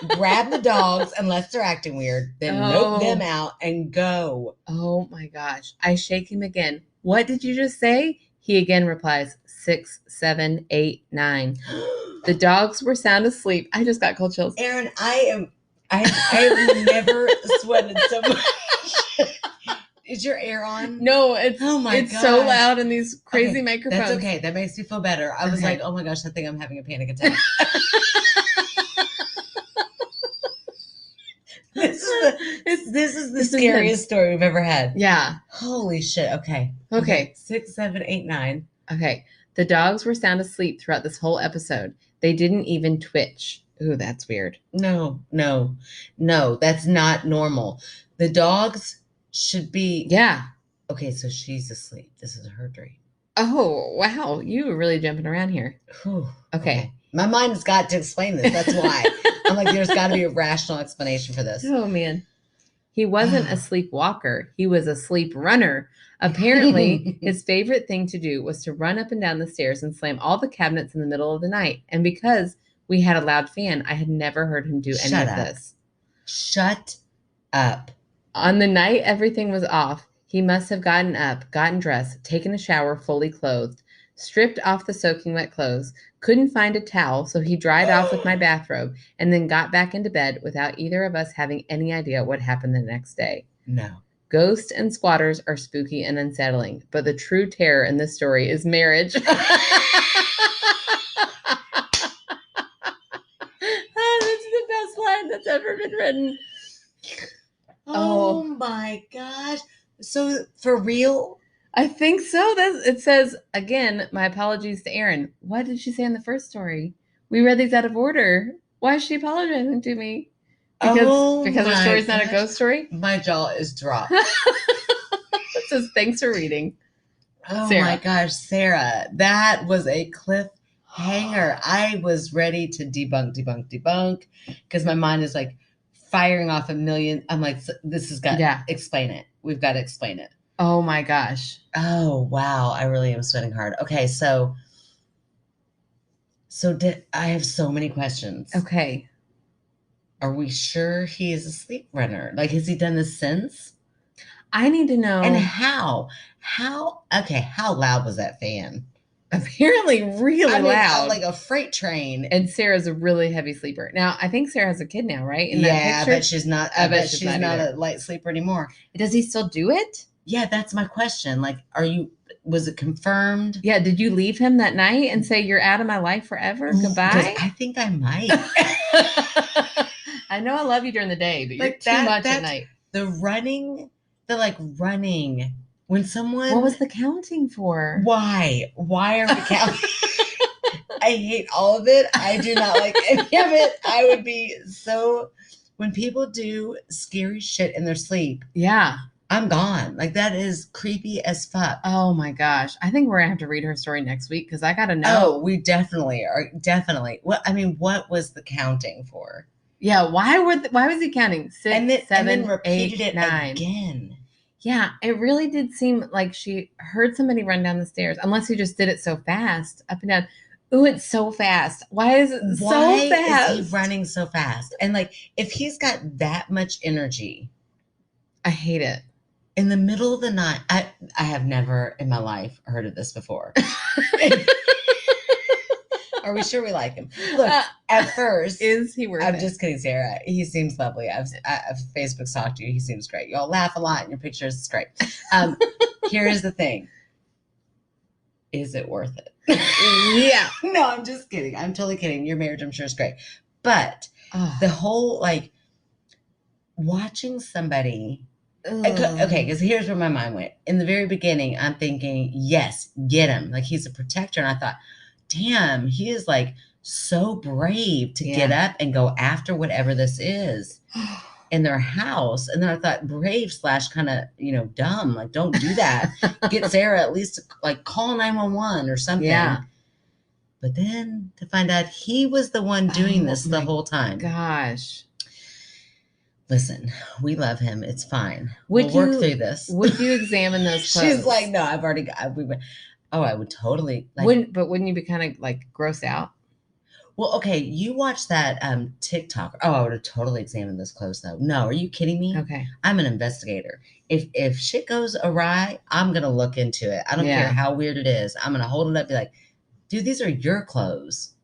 Grab the dogs unless they're acting weird, then nope them out and go. Oh my gosh. I shake him again. What did you just say? He again replies 6, 7, 8, 9. The dogs were sound asleep. I just got cold chills. Erin, I have never sweated so much. Is your air on? No, it's so loud in these crazy microphones. That's okay. That makes me feel better. I was like, oh my gosh, I think I'm having a panic attack. This is the scariest story we've ever had. Yeah. Holy shit. Okay. 6, 7, 8, 9. Okay. The dogs were sound asleep throughout this whole episode. They didn't even twitch. Ooh, that's weird. No, that's not normal. The dogs should be. Yeah. Okay, so she's asleep. This is her dream. Oh, wow. You were really jumping around here. Whew. Okay. My mind's got to explain this. That's why. I'm like, there's got to be a rational explanation for this. Oh, man. He wasn't a sleepwalker. He was a sleep runner. Apparently, his favorite thing to do was to run up and down the stairs and slam all the cabinets in the middle of the night. And because we had a loud fan, I had never heard him do any of this. Shut up. On the night everything was off, he must have gotten up, gotten dressed, taken a shower fully clothed, stripped off the soaking wet clothes, couldn't find a towel, so he dried off with my bathrobe, and then got back into bed without either of us having any idea what happened the next day. No. Ghosts and squatters are spooky and unsettling, but the true terror in this story is marriage. been written. Oh my gosh. So for real? I think so. It says again, my apologies to Aaron. What did she say in the first story? We read these out of order. Why is she apologizing to me? Oh Because her my story's not a gosh. ghost story? My jaw is dropped. It says thanks for reading. Oh Sarah. my gosh, Sarah, that was a cliffhanger. I was ready to debunk because my mind is like firing off a million. I'm like, this has got explain it. We've got to explain it. Oh my gosh. Oh wow, I really am sweating hard. Okay, so I have so many questions. Okay. Are we sure he is a sleep runner? Like, has he done this since? I need to know. And how? Okay, how loud was that fan? Apparently really loud. Like a freight train. And Sarah's a really heavy sleeper. Now, I think Sarah has a kid now, right? In that picture? But she's not. I bet she's not a light sleeper anymore. Does he still do it? Yeah, that's my question. Like, was it confirmed? Yeah, did you leave him that night and say, you're out of my life forever? Goodbye? I think I might. I know I love you during the day, but you're too much at night. The running, when someone... What was the counting for? Why are we counting? I hate all of it. I do not like any of it. I would be so... When people do scary shit in their sleep... Yeah. I'm gone. Like, that is creepy as fuck. Oh my gosh. I think we're going to have to read her story next week because I got to know. Oh, we definitely are. Definitely. What was the counting for? Yeah. Why was he counting? 6, 7, and then repeated 8, 9 again. Yeah. It really did seem like she heard somebody run down the stairs, unless he just did it so fast up and down. Ooh, it's so fast. Why is it so fast? Why is he running so fast? And like, if he's got that much energy. I hate it. In the middle of the night, I have never in my life heard of this before. Are we sure we like him? Look, at first, is he worth it? I'm just kidding, Sarah. He seems lovely. I've Facebook stalked you. He seems great. Y'all laugh a lot in your pictures. It's great. Here's the thing. Is it worth it? Yeah. No, I'm just kidding. I'm totally kidding. Your marriage, I'm sure, is great. But the whole, like, watching somebody... Okay, because here's where my mind went. In the very beginning, I'm thinking, yes, get him. Like, he's a protector. And I thought, damn, he is like so brave to get up and go after whatever this is in their house. And then I thought, brave / kind of, dumb. Like, don't do that. Get Sarah at least like call 911 or something. Yeah. But then to find out he was the one doing this the whole time. Gosh. Listen, we love him. It's fine. We'll work through this. Would you examine those clothes? She's like, no, I've already got. I would totally. Like, wouldn't you be kind of like grossed out? Well, okay, you watch that TikTok. Oh, I would have totally examined those clothes though. No, are you kidding me? Okay. I'm an investigator. If shit goes awry, I'm gonna look into it. I don't care how weird it is. I'm gonna hold it up and be like, dude, these are your clothes.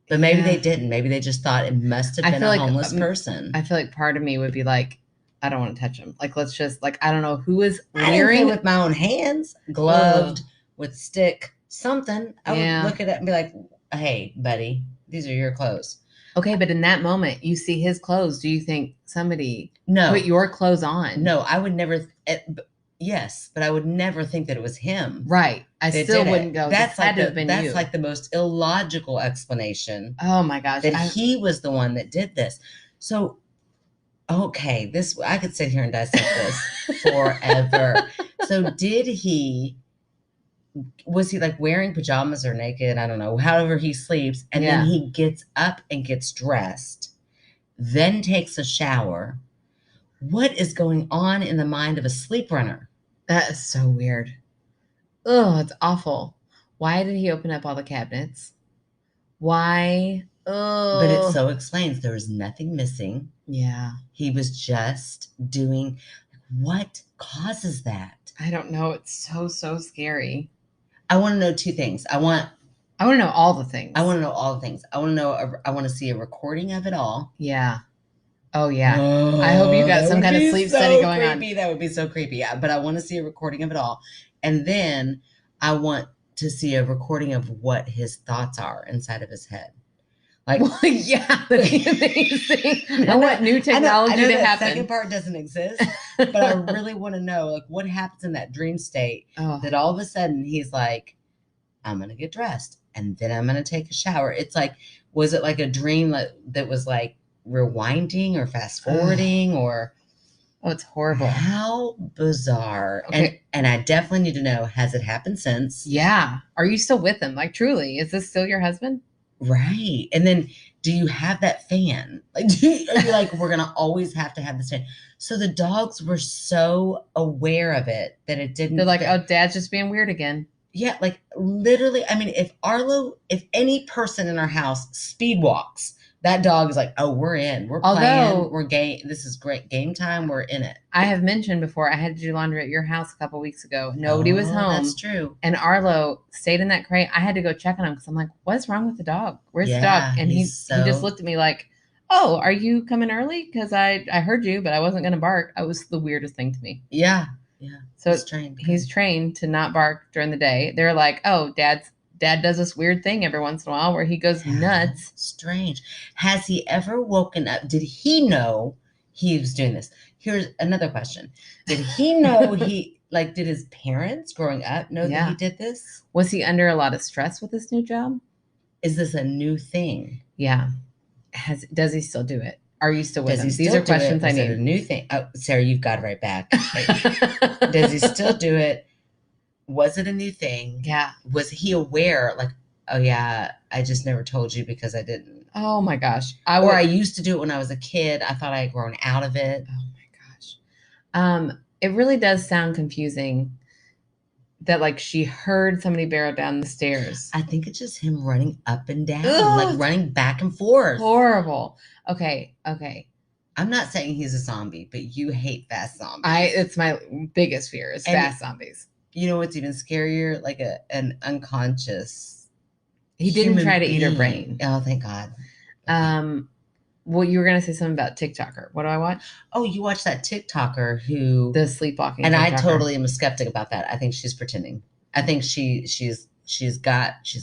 But maybe they didn't. Maybe they just thought it must have been a homeless person. I feel like part of me would be like, I don't want to touch him. Like, let's just, like, I don't know who is wearing with my own hands, gloved, with stick, something. I would look at it and be like, hey, buddy, these are your clothes. Okay, but in that moment, you see his clothes. Do you think somebody put your clothes on? No, I would never. Yes, but I would never think that it was him. Right. I still wouldn't go. That's like the most illogical explanation. Oh my gosh. That he was the one that did this. So, okay, I could sit here and dissect this forever. So was he like wearing pajamas or naked? I don't know. However he sleeps. And then he gets up and gets dressed, then takes a shower. What is going on in the mind of a sleep runner? That is so weird. Oh, it's awful. Why did he open up all the cabinets? Why? Oh. But it so explains there was nothing missing. Yeah. He was just doing. What causes that? I don't know. It's so scary. I want to know two things. I want to know all the things. I want to know all the things. I want to see a recording of it all. Yeah. Oh, yeah. Oh, I hope you got some kind of sleep study going on. That would be so creepy. Yeah, but I want to see a recording of it all. And then I want to see a recording of what his thoughts are inside of his head. Like, Well, yeah, that'd be amazing. I know, want new I technology know to that happen. second part doesn't exist, but I really want to know, like, what happens in that dream state that all of a sudden he's like, I'm going to get dressed and then I'm going to take a shower. It's like, was it like a dream that was like rewinding or fast forwarding or? Oh, it's horrible. How bizarre. Okay. And I definitely need to know, has it happened since? Yeah. Are you still with him? Like, truly, is this still your husband? Right. And then do you have that fan? Like, are you like, we're going to always have to have this fan? So the dogs were so aware of it that it didn't. They're like, oh, Dad's just being weird again. Yeah. Like, literally, I mean, if any person in our house speed walks, that dog is like, oh, we're in. We're playing. We're game. This is great. Game time. We're in it. I have mentioned before, I had to do laundry at your house a couple weeks ago. Nobody was home. That's true. And Arlo stayed in that crate. I had to go check on him because I'm like, what's wrong with the dog? Where's the dog? And he just looked at me like, oh, are you coming early? Because I heard you, but I wasn't going to bark. It was the weirdest thing to me. Yeah. Yeah. So he's trained to not bark during the day. They're like, oh, Dad does this weird thing every once in a while where he goes nuts. Strange. Has he ever woken up? Did he know he was doing this? Here's another question. Did he know did his parents growing up know that he did this? Was he under a lot of stress with this new job? Is this a new thing? Yeah. Does he still do it? Are you still with him? These are questions I need. A new thing. Oh, Sarah, you've got it right back. Does he still do it? Was it a new thing? Yeah. Was he aware? Like, oh yeah, I just never told you because I didn't. Oh my gosh. I used to do it when I was a kid. I thought I had grown out of it. Oh my gosh. It really does sound confusing that like she heard somebody barrel down the stairs. I think it's just him running up and down, like running back and forth. Horrible. Okay. I'm not saying he's a zombie, but you hate fast zombies. It's my biggest fear is fast zombies. You know what's even scarier? Like an unconscious. He didn't try to eat her brain. Oh, thank God. Well, you were gonna say something about TikToker. What do I watch? Oh, you watch that TikToker who the sleepwalking. And TikToker. I totally am a skeptic about that. I think she's pretending. I think she's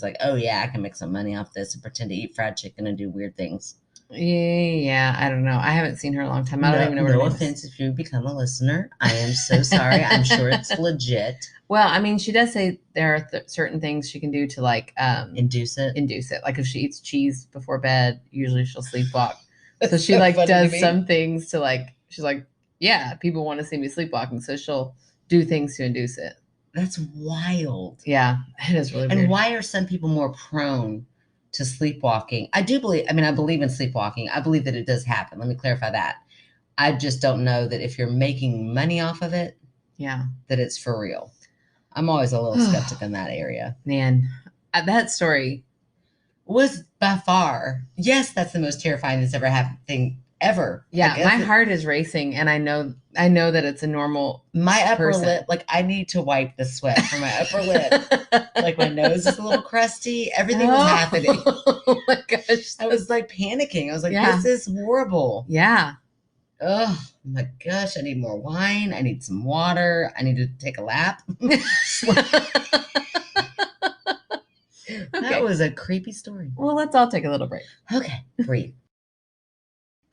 like, oh yeah, I can make some money off this and pretend to eat fried chicken and do weird things. Yeah, I don't know. I haven't seen her in a long time. I don't even know what No offense if you become a listener. I am so sorry. I'm sure it's legit. Well, I mean, she does say there are certain things she can do to like induce it. Like if she eats cheese before bed, usually she'll sleepwalk. So she like does some things to like, she's like, yeah, people want to see me sleepwalking. So she'll do things to induce it. That's wild. Yeah, it is really weird. And why are some people more prone to sleepwalking? I believe in sleepwalking. I believe that it does happen. Let me clarify that. I just don't know that if you're making money off of it, that it's for real. I'm always a little skeptic in that area. Man, that story was by far, yes, that's the most terrifying that's ever happened thing ever. Yeah, my heart is racing, and I know that it's a normal. My upper lip, like I need to wipe the sweat from my upper lip. Like my nose is a little crusty. Everything was happening. Oh my gosh! I was like panicking. I was like, "This is horrible." Yeah. Oh my gosh! I need more wine. I need some water. I need to take a lap. That was a creepy story. Well, let's all take a little break. Okay, breathe.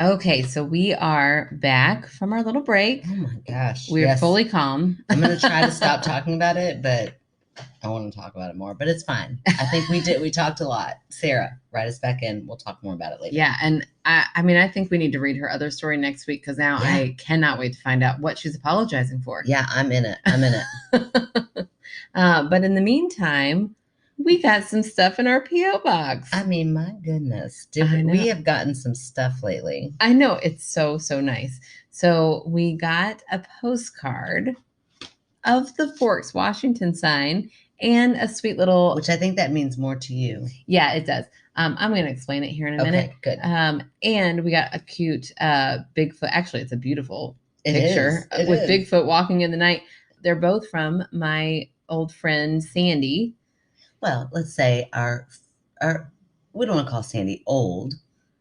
Okay, so we are back from our little break. Oh my gosh. We're fully calm. I'm going to try to stop talking about it, but I want to talk about it more, but it's fine. I think we did. We talked a lot. Sarah, write us back in. We'll talk more about it later. Yeah, and I think we need to read her other story next week because now I cannot wait to find out what she's apologizing for. Yeah, I'm in it. But in the meantime, we got some stuff in our P.O. box. I mean, my goodness. We have gotten some stuff lately. I know. It's so, so nice. So we got a postcard of the Forks, Washington sign and a sweet little... Which I think that means more to you. Yeah, it does. I'm going to explain it here in a minute. Good. And we got a cute Bigfoot. Actually, it's a beautiful picture with Bigfoot walking in the night. They're both from my old friend, Sandy. Well, let's say our we don't want to call Sandy old.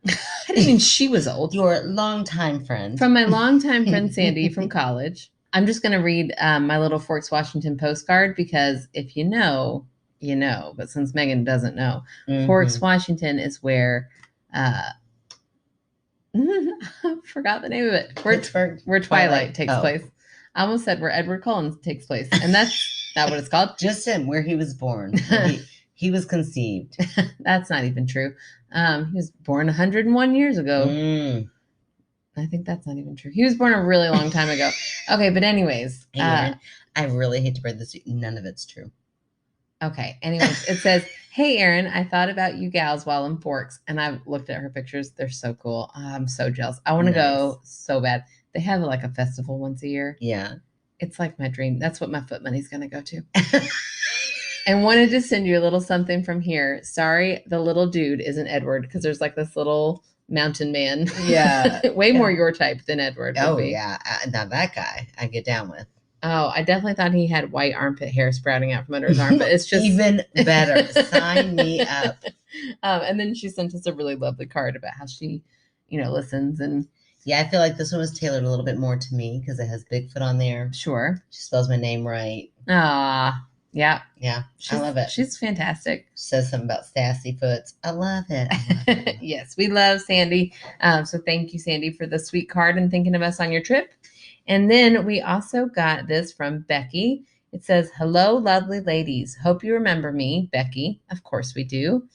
I didn't mean she was old. Your longtime friend. From my longtime friend, Sandy, from college. I'm just going to read my little Forks, Washington postcard because if you know, you know. But since Megan doesn't know, Forks, Washington is where I forgot the name of it. Pittsburgh, Where Twilight takes Oh. place. I almost said where Edward Cullen takes place, and that's not what it's called. Just him, where he was born. He was conceived. That's not even true. He was born 101 years ago. I think that's not even true. He was born a really long time ago. Okay, but anyways. Hey, Aaron, I really hate to break this. None of it's true. Okay. Anyways, it says, "Hey, Aaron, I thought about you gals while in Forks, and I've looked at her pictures. They're so cool. I'm so jealous. I want to go so bad. They have like a festival once a year. Yeah. It's like my dream. That's what my foot money's going to go to." And wanted to send you a little something from here. Sorry, the little dude isn't Edward, because there's like this little mountain man. Yeah. Way more your type than Edward. Oh, yeah. Now that guy I get down with. Oh, I definitely thought he had white armpit hair sprouting out from under his armpit. It's just even better. Sign me up. And then she sent us a really lovely card about how she, listens. And yeah, I feel like this one was tailored a little bit more to me because it has Bigfoot on there. Sure. She spells my name right. Ah, yeah. Yeah, I love it. She's fantastic. She says something about sassy foots. I love it. Yes, we love Sandy. So thank you, Sandy, for the sweet card and thinking of us on your trip. And then we also got this from Becky. It says, "Hello, lovely ladies. Hope you remember me, Becky." Of course we do.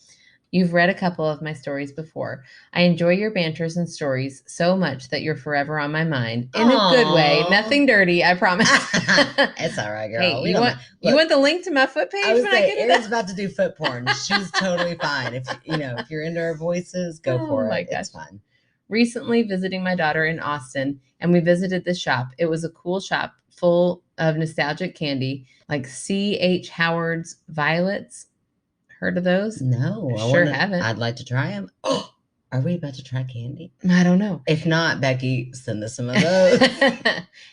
"You've read a couple of my stories before. I enjoy your banters and stories so much that you're forever on my mind. In a good way. Nothing dirty, I promise." It's all right, girl. Hey, you want the link to my foot page when I get it? Erin's about to do foot porn. She's totally fine. If you're into her voices, go for it. My gosh. It's fine. "Recently visiting my daughter in Austin, and we visited the shop. It was a cool shop full of nostalgic candy, like C.H. Howard's Violets." Heard of those? No. Haven't. I'd like to try them. Oh, are we about to try candy? I don't know. If not, Becky, send us some of those.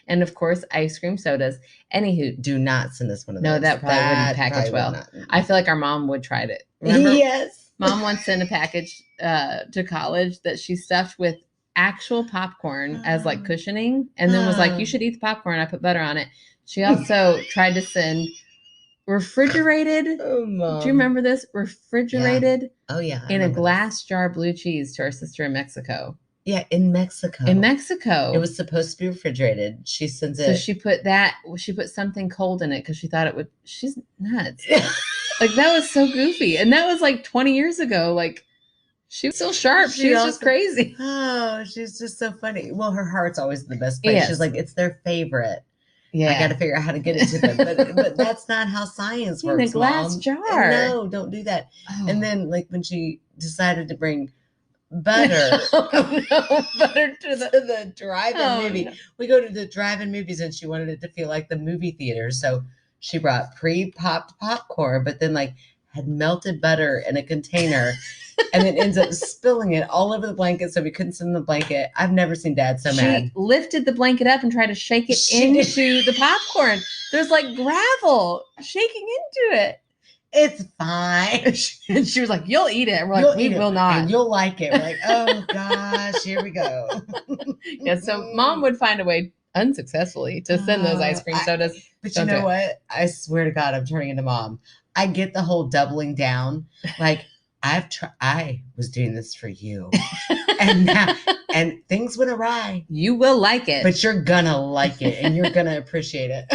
And of course, ice cream sodas. Anywho. Do not send us one of those. No, that probably wouldn't package well. I feel like our mom would try it. Remember? Yes. Mom once sent a package to college that she stuffed with actual popcorn as like cushioning, and then was like, "You should eat the popcorn. I put butter on it." She also tried to send refrigerated. Oh, Mom. Do you remember this? Refrigerated. Yeah. Oh, yeah. In a glass jar blue cheese to our sister in Mexico. Yeah, in Mexico. It was supposed to be refrigerated. She sends it. So she put something cold in it because she thought it would. She's nuts. Like, that was so goofy. And that was like 20 years ago. Like, she was still sharp. She was just crazy. Oh, she's just so funny. Well, her heart's always the best place. Yes. She's like, it's their favorite. Yeah. I got to figure out how to get it to them. But that's not how science works, in a glass Mom. jar. No, don't do that. Oh. And then, like, when she decided to bring butter. Butter to the drive-in movie. No. We go to the drive-in movies, and she wanted it to feel like the movie theater. So she brought pre-popped popcorn, but then like had melted butter in a container, and then ends up spilling it all over the blanket, so we couldn't sit in the blanket. I've never seen Dad so mad. She lifted the blanket up and tried to shake it into the popcorn. There's like gravel shaking into it. It's fine. And she was like, "You'll eat it." And we're like, "We will not. And you'll like it." We're like, "Oh gosh, here we go." Yeah, so Mom would find a way unsuccessfully to send those ice cream sodas. But you know what? I swear to God, I'm turning into Mom. I get the whole doubling down. Like, I was doing this for you. And now, and things went awry. You will like it. But you're gonna like it, and you're gonna appreciate it.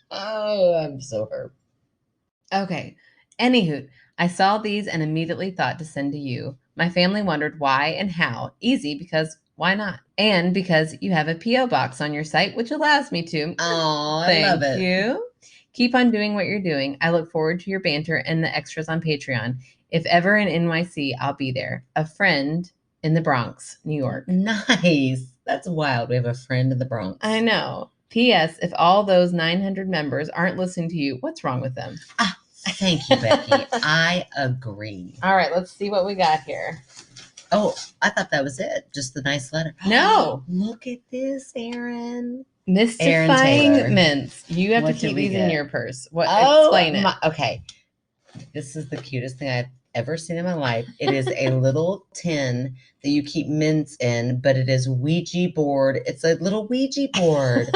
Oh, I'm so hurt. Okay. Anywho, I saw these and immediately thought to send to you. My family wondered why and how. Easy, because why not? And because you have a P.O. box on your site, which allows me to. Oh, I love it. Thank you. Keep on doing what you're doing. I look forward to your banter and the extras on Patreon. If ever in NYC, I'll be there. A friend in the Bronx, New York. Nice. That's wild. We have a friend in the Bronx. I know. P.S. If all those 900 members aren't listening to you, what's wrong with them? Thank you, Becky. I agree. All right, let's see what we got here. Oh, I thought that was it. Just the nice letter. No. Look at this, Aaron. Mystifying mints. You have to keep these in your purse. Explain it. Okay. This is the cutest thing I've ever seen in my life. It is a little tin that you keep mints in, but it is Ouija board. It's a little Ouija board.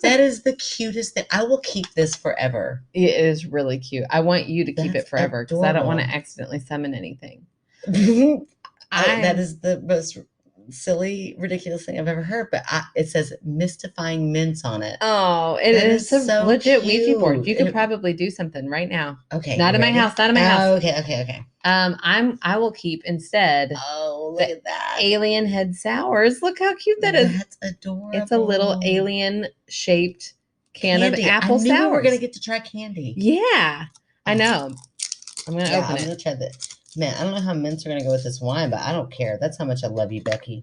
That is the cutest thing. I will keep this forever. It is really cute. I want you to keep it forever because I don't want to accidentally summon anything. That is the most silly, ridiculous thing I've ever heard. But it says mystifying mints on it. Oh, it That is is a so legit Ouija board. cute. You could probably do something right now. Okay, Not you in my ready? house. Not in my house. Oh, okay. I will keep instead Oh, look the at that. alien head sours. Look how cute that is. That's adorable. It's a little alien shaped can of apple I knew we were sours. gonna get to try candy. Yeah, I know. I'm gonna open I'm it. gonna try that. Man, I don't know how mints are gonna go with this wine, but I don't care. That's how much I love you, Becky.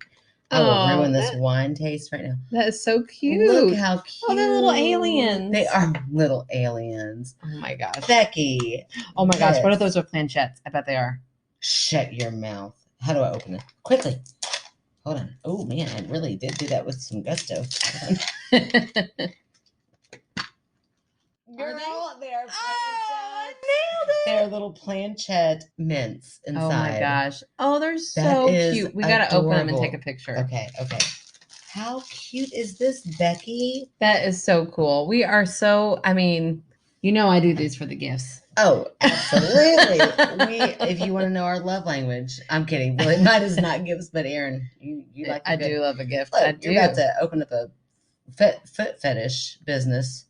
I will ruin this wine taste right now. That is so cute. Look how cute. Oh, they're little aliens. They are little aliens. Oh my gosh. Becky. Oh my gosh. What if those are planchettes? I bet they are. Shut your mouth. How do I open it? Quickly. Hold on. Oh man, I really did do that with some gusto. Girl, they are planchettes. Nailed it. They're little planchette mints inside. Oh my gosh. Oh, they're so cute. We got to open them and take a picture. Okay. How cute is this, Becky? That is so cool. We are so, I mean, I do these for the gifts. Oh, absolutely. If you want to know our love language, I'm kidding. Really, mine is not gifts, but Erin, you like. I do love a gift. Look, I do. You're about to open up a foot fetish business.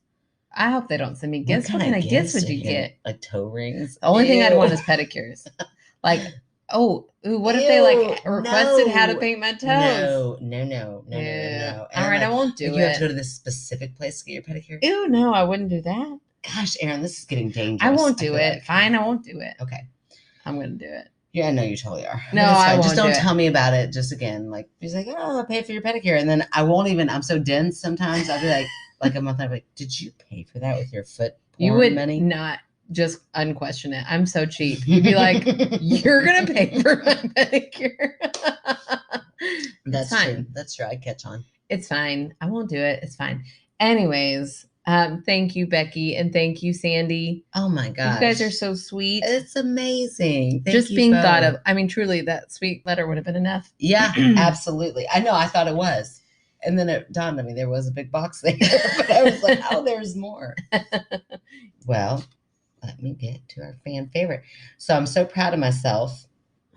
I hope they don't send me gifts. What kind of gifts would you get? Like toe rings. The only thing I'd want is pedicures. Like, what if they requested how to paint my toes? No. All right, I won't do it. You have to go to this specific place to get your pedicure. Ew, no, I wouldn't do that. Gosh, Erin, this is getting dangerous. I won't do it. Fine, I won't do it. Okay. I'm going to do it. Yeah, I know you totally are. No, I won't. Just don't tell me about it. Just again, like, he's like, oh, I'll pay for your pedicure. And then I won't even, I'm so dense sometimes. I'll be like a month, I'll be like, did you pay for that with your foot porn money? You would not just unquestion it. I'm so cheap. You'd be like, you're going to pay for my pedicure. That's true. That's true. I catch on. It's fine. I won't do it. It's fine. Anyways, thank you, Becky, and thank you, Sandy. Oh my gosh. You guys are so sweet. It's amazing. Just being thought of. I mean, truly, that sweet letter would have been enough. Yeah, absolutely. I know. I thought it was. And then it dawned on me there was a big box there. But I was like, oh, there's more. Well, let me get to our fan favorite. So I'm so proud of myself.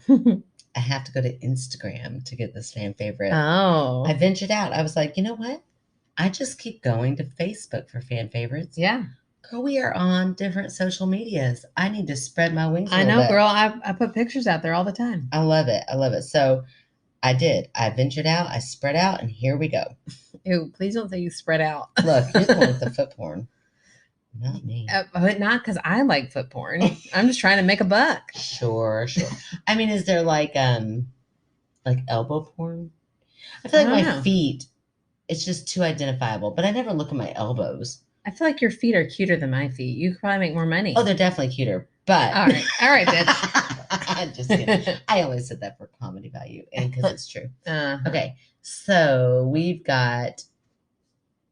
I have to go to Instagram to get this fan favorite. Oh. I ventured out. I was like, you know what? I just keep going to Facebook for fan favorites. Yeah. Girl, we are on different social medias. I need to spread my wings a little bit. I know, bit. girl. I put pictures out there all the time. I love it. So I did. I ventured out. I spread out, and here we go. Ew, please don't say you spread out. Look, you're the one with the foot porn. Not me. But not because I like foot porn. I'm just trying to make a buck. Sure. I mean, is there like elbow porn? I feel like my feet, it's just too identifiable. But I never look at my elbows. I feel like your feet are cuter than my feet. You could probably make more money. Oh, they're definitely cuter. But all right, bitch. Just kidding. I only said that for comedy value and because it's true. Okay, so we've got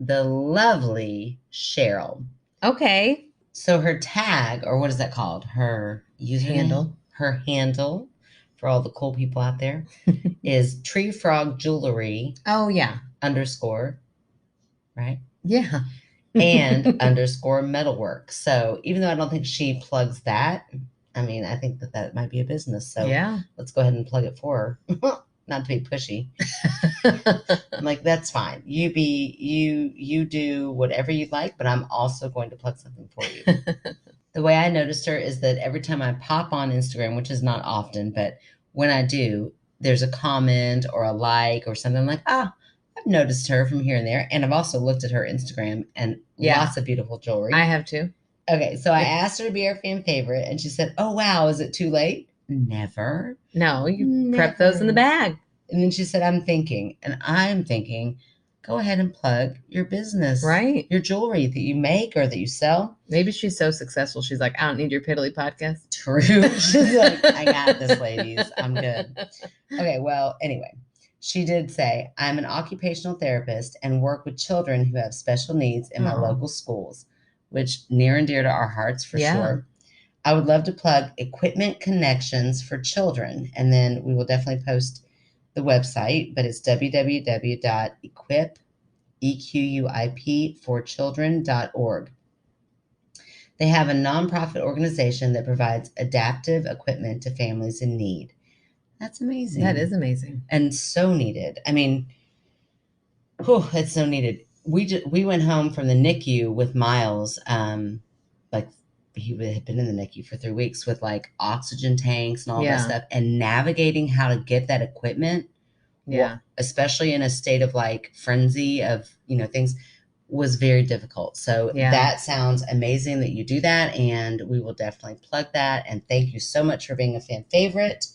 the lovely Cheryl. Okay. So her tag, or what is that called? Her username? Her handle for all the cool people out there is Tree Frog Jewelry. Oh, yeah. _ right? Yeah. And _ metalwork. So even though I don't think she plugs that, I mean, I think that might be a business. So yeah, let's go ahead and plug it for her. Not to be pushy. I'm like, that's fine. You do whatever you'd like, but I'm also going to plug something for you. The way I noticed her is that every time I pop on Instagram, which is not often, but when I do, there's a comment or a like or something like, I've noticed her from here and there. And I've also looked at her Instagram and lots of beautiful jewelry. I have too. Okay, so I asked her to be our fan favorite, and she said, oh, wow, is it too late? Never. No, you prep those in the bag. And then she said, I'm thinking, go ahead and plug your business. Right. Your jewelry that you make or that you sell. Maybe she's so successful, she's like, I don't need your piddly podcast. True. She's like, I got this, ladies. I'm good. Okay, well, anyway. She did say, I'm an occupational therapist and work with children who have special needs in my local schools, which near and dear to our hearts for sure. I would love to plug Equipment Connections for Children, and then we will definitely post the website, but it's www.equipforchildren.org. They have a nonprofit organization that provides adaptive equipment to families in need. That's amazing. That is amazing. And so needed. I mean, it's so needed. We went home from the NICU with Miles. Like he had been in the NICU for 3 weeks with like oxygen tanks and all that stuff, and navigating how to get that equipment. Yeah. Especially in a state of like frenzy of, things, was very difficult. So that sounds amazing that you do that. And we will definitely plug that. And thank you so much for being a fan favorite.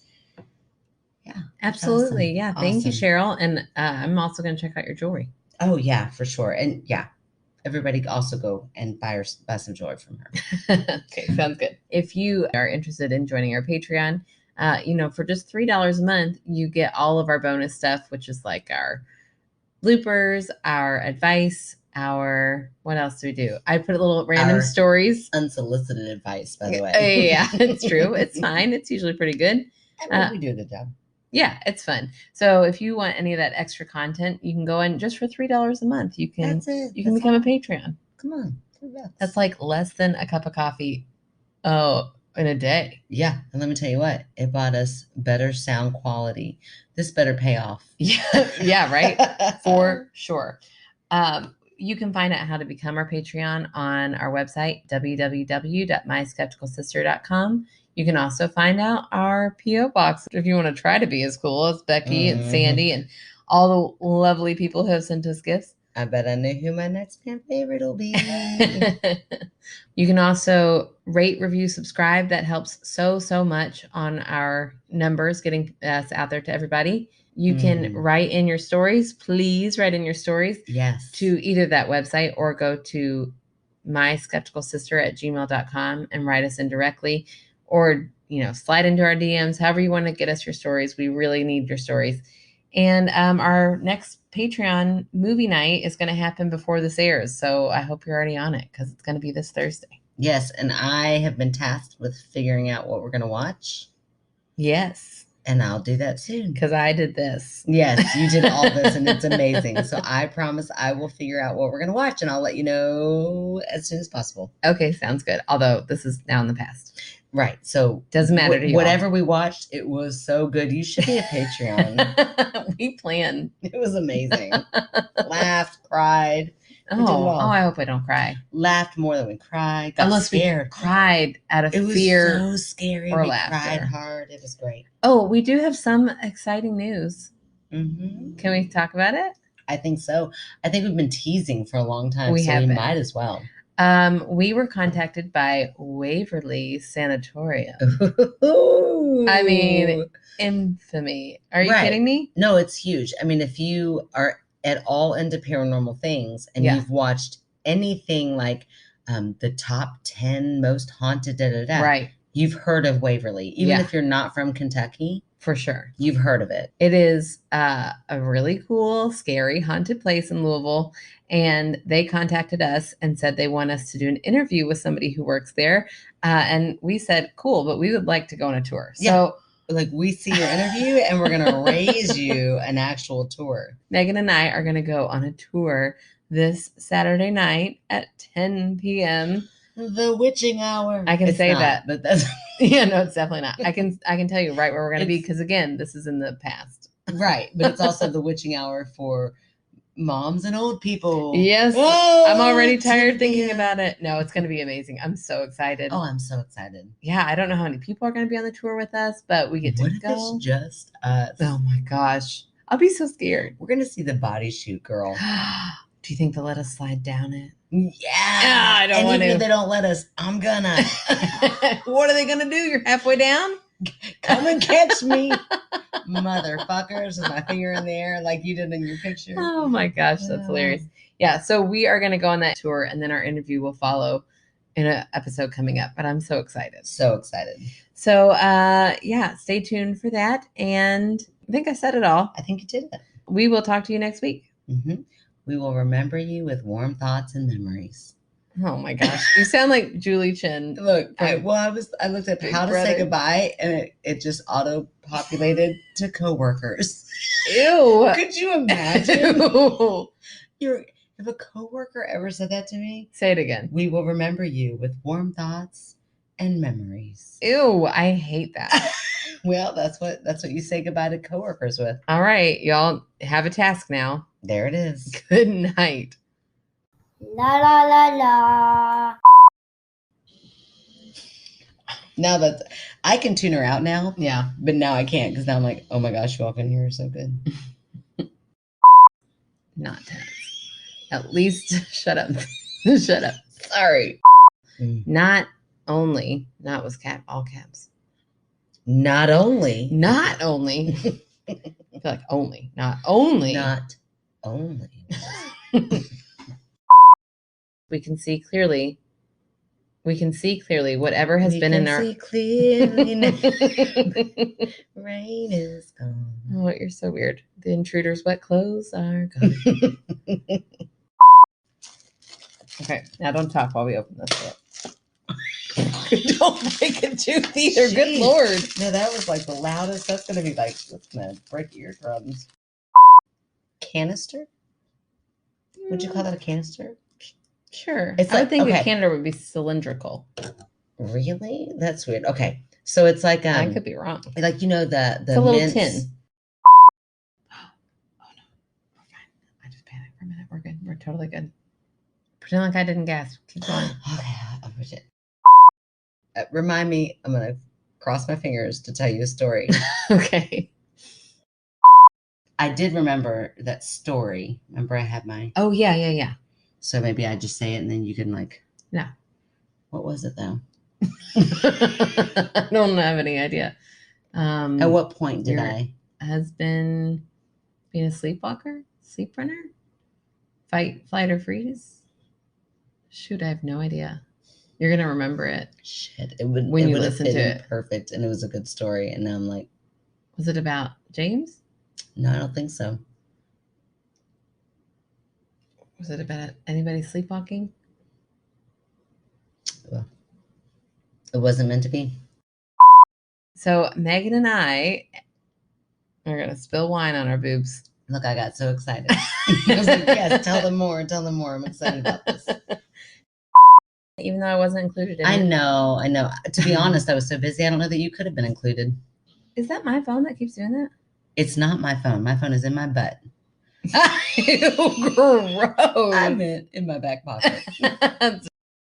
Yeah. Absolutely. Awesome. Yeah. Thank you, Cheryl. And I'm also going to check out your jewelry. Oh, yeah, for sure. And yeah, everybody also go and buy some jewelry from her. Okay. Sounds good. If you are interested in joining our Patreon, for just $3 a month, you get all of our bonus stuff, which is like our bloopers, our advice, what else do we do? I put little random stories. Unsolicited advice, by the way. Yeah, it's true. It's fine. It's usually pretty good. We do a good job. Yeah, it's fun. So if you want any of that extra content, you can go in just for $3 a month. You can become a Patreon. Come on. That's like less than a cup of coffee in a day. Yeah. And let me tell you what, it bought us better sound quality. This better pay off. Yeah, right. For sure. You can find out how to become our Patreon on our website, www.myskepticalsister.com. You can also find out our P.O. box if you want to try to be as cool as Becky and Sandy and all the lovely people who have sent us gifts. I bet I know who my next fan favorite will be. You can also rate, review, subscribe. That helps so much on our numbers, getting us out there to everybody. You can write in your stories. Please write in your stories. Yes. To either that website or go to myskepticalsister@gmail.com and write us in directly, or, slide into our DMs, however you want to get us your stories. We really need your stories. And our next Patreon movie night is going to happen before this airs. So I hope you're already on it because it's going to be this Thursday. Yes. And I have been tasked with figuring out what we're going to watch. Yes. And I'll do that soon. Because I did this. Yes, you did all this and it's amazing. So I promise I will figure out what we're going to watch and I'll let you know as soon as possible. Okay, sounds good. Although this is now in the past. Right. So doesn't matter to you. Whatever we watched, it was so good. You should be a Patreon. We planned. It was amazing. Laughed, cried. Oh, I hope I don't cry. Laughed more than we cried. Unless scared. We cried out of fear. It was so scary. Or we laughter. Cried hard. It was great. Oh, we do have some exciting news. Mm-hmm. Can we talk about it? I think so. I think we've been teasing for a long time. We might as well. We were contacted by Waverly Sanatorium. Ooh. I mean, infamy. Are you kidding me? No, it's huge. I mean, if you are at all into paranormal things and you've watched anything like the top 10 most haunted right, you've heard of Waverly, even if you're not from Kentucky. For sure. You've heard of it. It is a really cool, scary, haunted place in Louisville. And they contacted us and said they want us to do an interview with somebody who works there. And we said, cool, but we would like to go on a tour. Yeah. So like, we see your interview and we're going to raise you an actual tour. Megan and I are going to go on a tour this Saturday night at 10 p.m. The witching hour. I can say that. But that's yeah, no, it's definitely not. I can tell you right where we're going to be because, again, this is in the past. Right. But it's also the witching hour for moms and old people. Yes. Oh, I'm already tired thinking about it. No, it's going to be amazing. I'm so excited. Oh, I'm so excited. Yeah, I don't know how many people are going to be on the tour with us, but we get to go. What if it's just us? Oh my gosh. I'll be so scared. We're going to see the body shoot, girl. Do you think they'll let us slide down it? Yeah. I don't want to. Even if they don't let us, I'm gonna. What are they going to do? You're halfway down? Come and catch me. Motherfuckers, with my finger in the air like you did in your picture. Oh my gosh, that's hilarious. Yeah, so we are going to go on that tour and then our interview will follow in an episode coming up, but I'm so excited. So excited. So stay tuned for that. And I think I said it all. I think you did it. We will talk to you next week. Mm-hmm. We will remember you with warm thoughts and memories. Oh my gosh. You sound like Julie Chen. Look, I looked at how to say goodbye and it just auto-populated to coworkers. Ew. Could you imagine? Ew. If a coworker ever said that to me, say it again. We will remember you with warm thoughts and memories. Ew, I hate that. Well, that's what you say goodbye to coworkers with. All right, y'all have a task now. There it is. Good night. La la la la. Now that I can tune her out now, Yeah. but now I can't because now I'm like, oh my gosh, you all can hear her so good. Not tense. At least shut up. Shut up. Sorry. Not only, not was all caps. Not only. Not only. I feel like only. Not only. Not only. We can see clearly. We can see clearly whatever has been in our. See clearly now. Rain is gone. Oh, you're so weird. The intruder's wet clothes are gone. Okay, now don't talk while we open this up. Don't break a tooth either. Good Jeez. Lord. No, that was like the loudest. That's gonna be like, that's gonna break your eardrums. Canister? Would you call that a canister? Sure. It's I would like- think okay. a canister would be cylindrical. Really? That's weird. Okay, so it's like I could be wrong. like the It's a little mints. tin. Oh no, we're fine. I just panicked for a minute. We're good. We're totally good. Pretend like I didn't gasp. Keep going. Okay, oh shit. Remind me. I'm gonna cross my fingers to tell you a story. Okay. I did remember that story. Remember, I had my. Oh yeah. So maybe I just say it and then you can like. No. What was it though? I don't have any idea. At what point did your I? husband being a sleepwalker, sleep runner, fight, flight, or freeze? Shoot, I have no idea. You're gonna remember it. Shit, it would When it you would have listen to been it. perfect, and it was a good story. And now I'm like, Was it about James? no, I don't think so. Was it about anybody sleepwalking? Well, it wasn't meant to be. So Megan and I are gonna spill wine on our boobs. Look, I got so excited. I was like, yes, tell them more. Tell them more. I'm excited about this. Even though I wasn't included in I it. know. To be honest, I was so busy. I don't know that you could have been included. Is that my phone that keeps doing that? It's not my phone. My phone is in my butt. Ew, gross. I meant in my back pocket.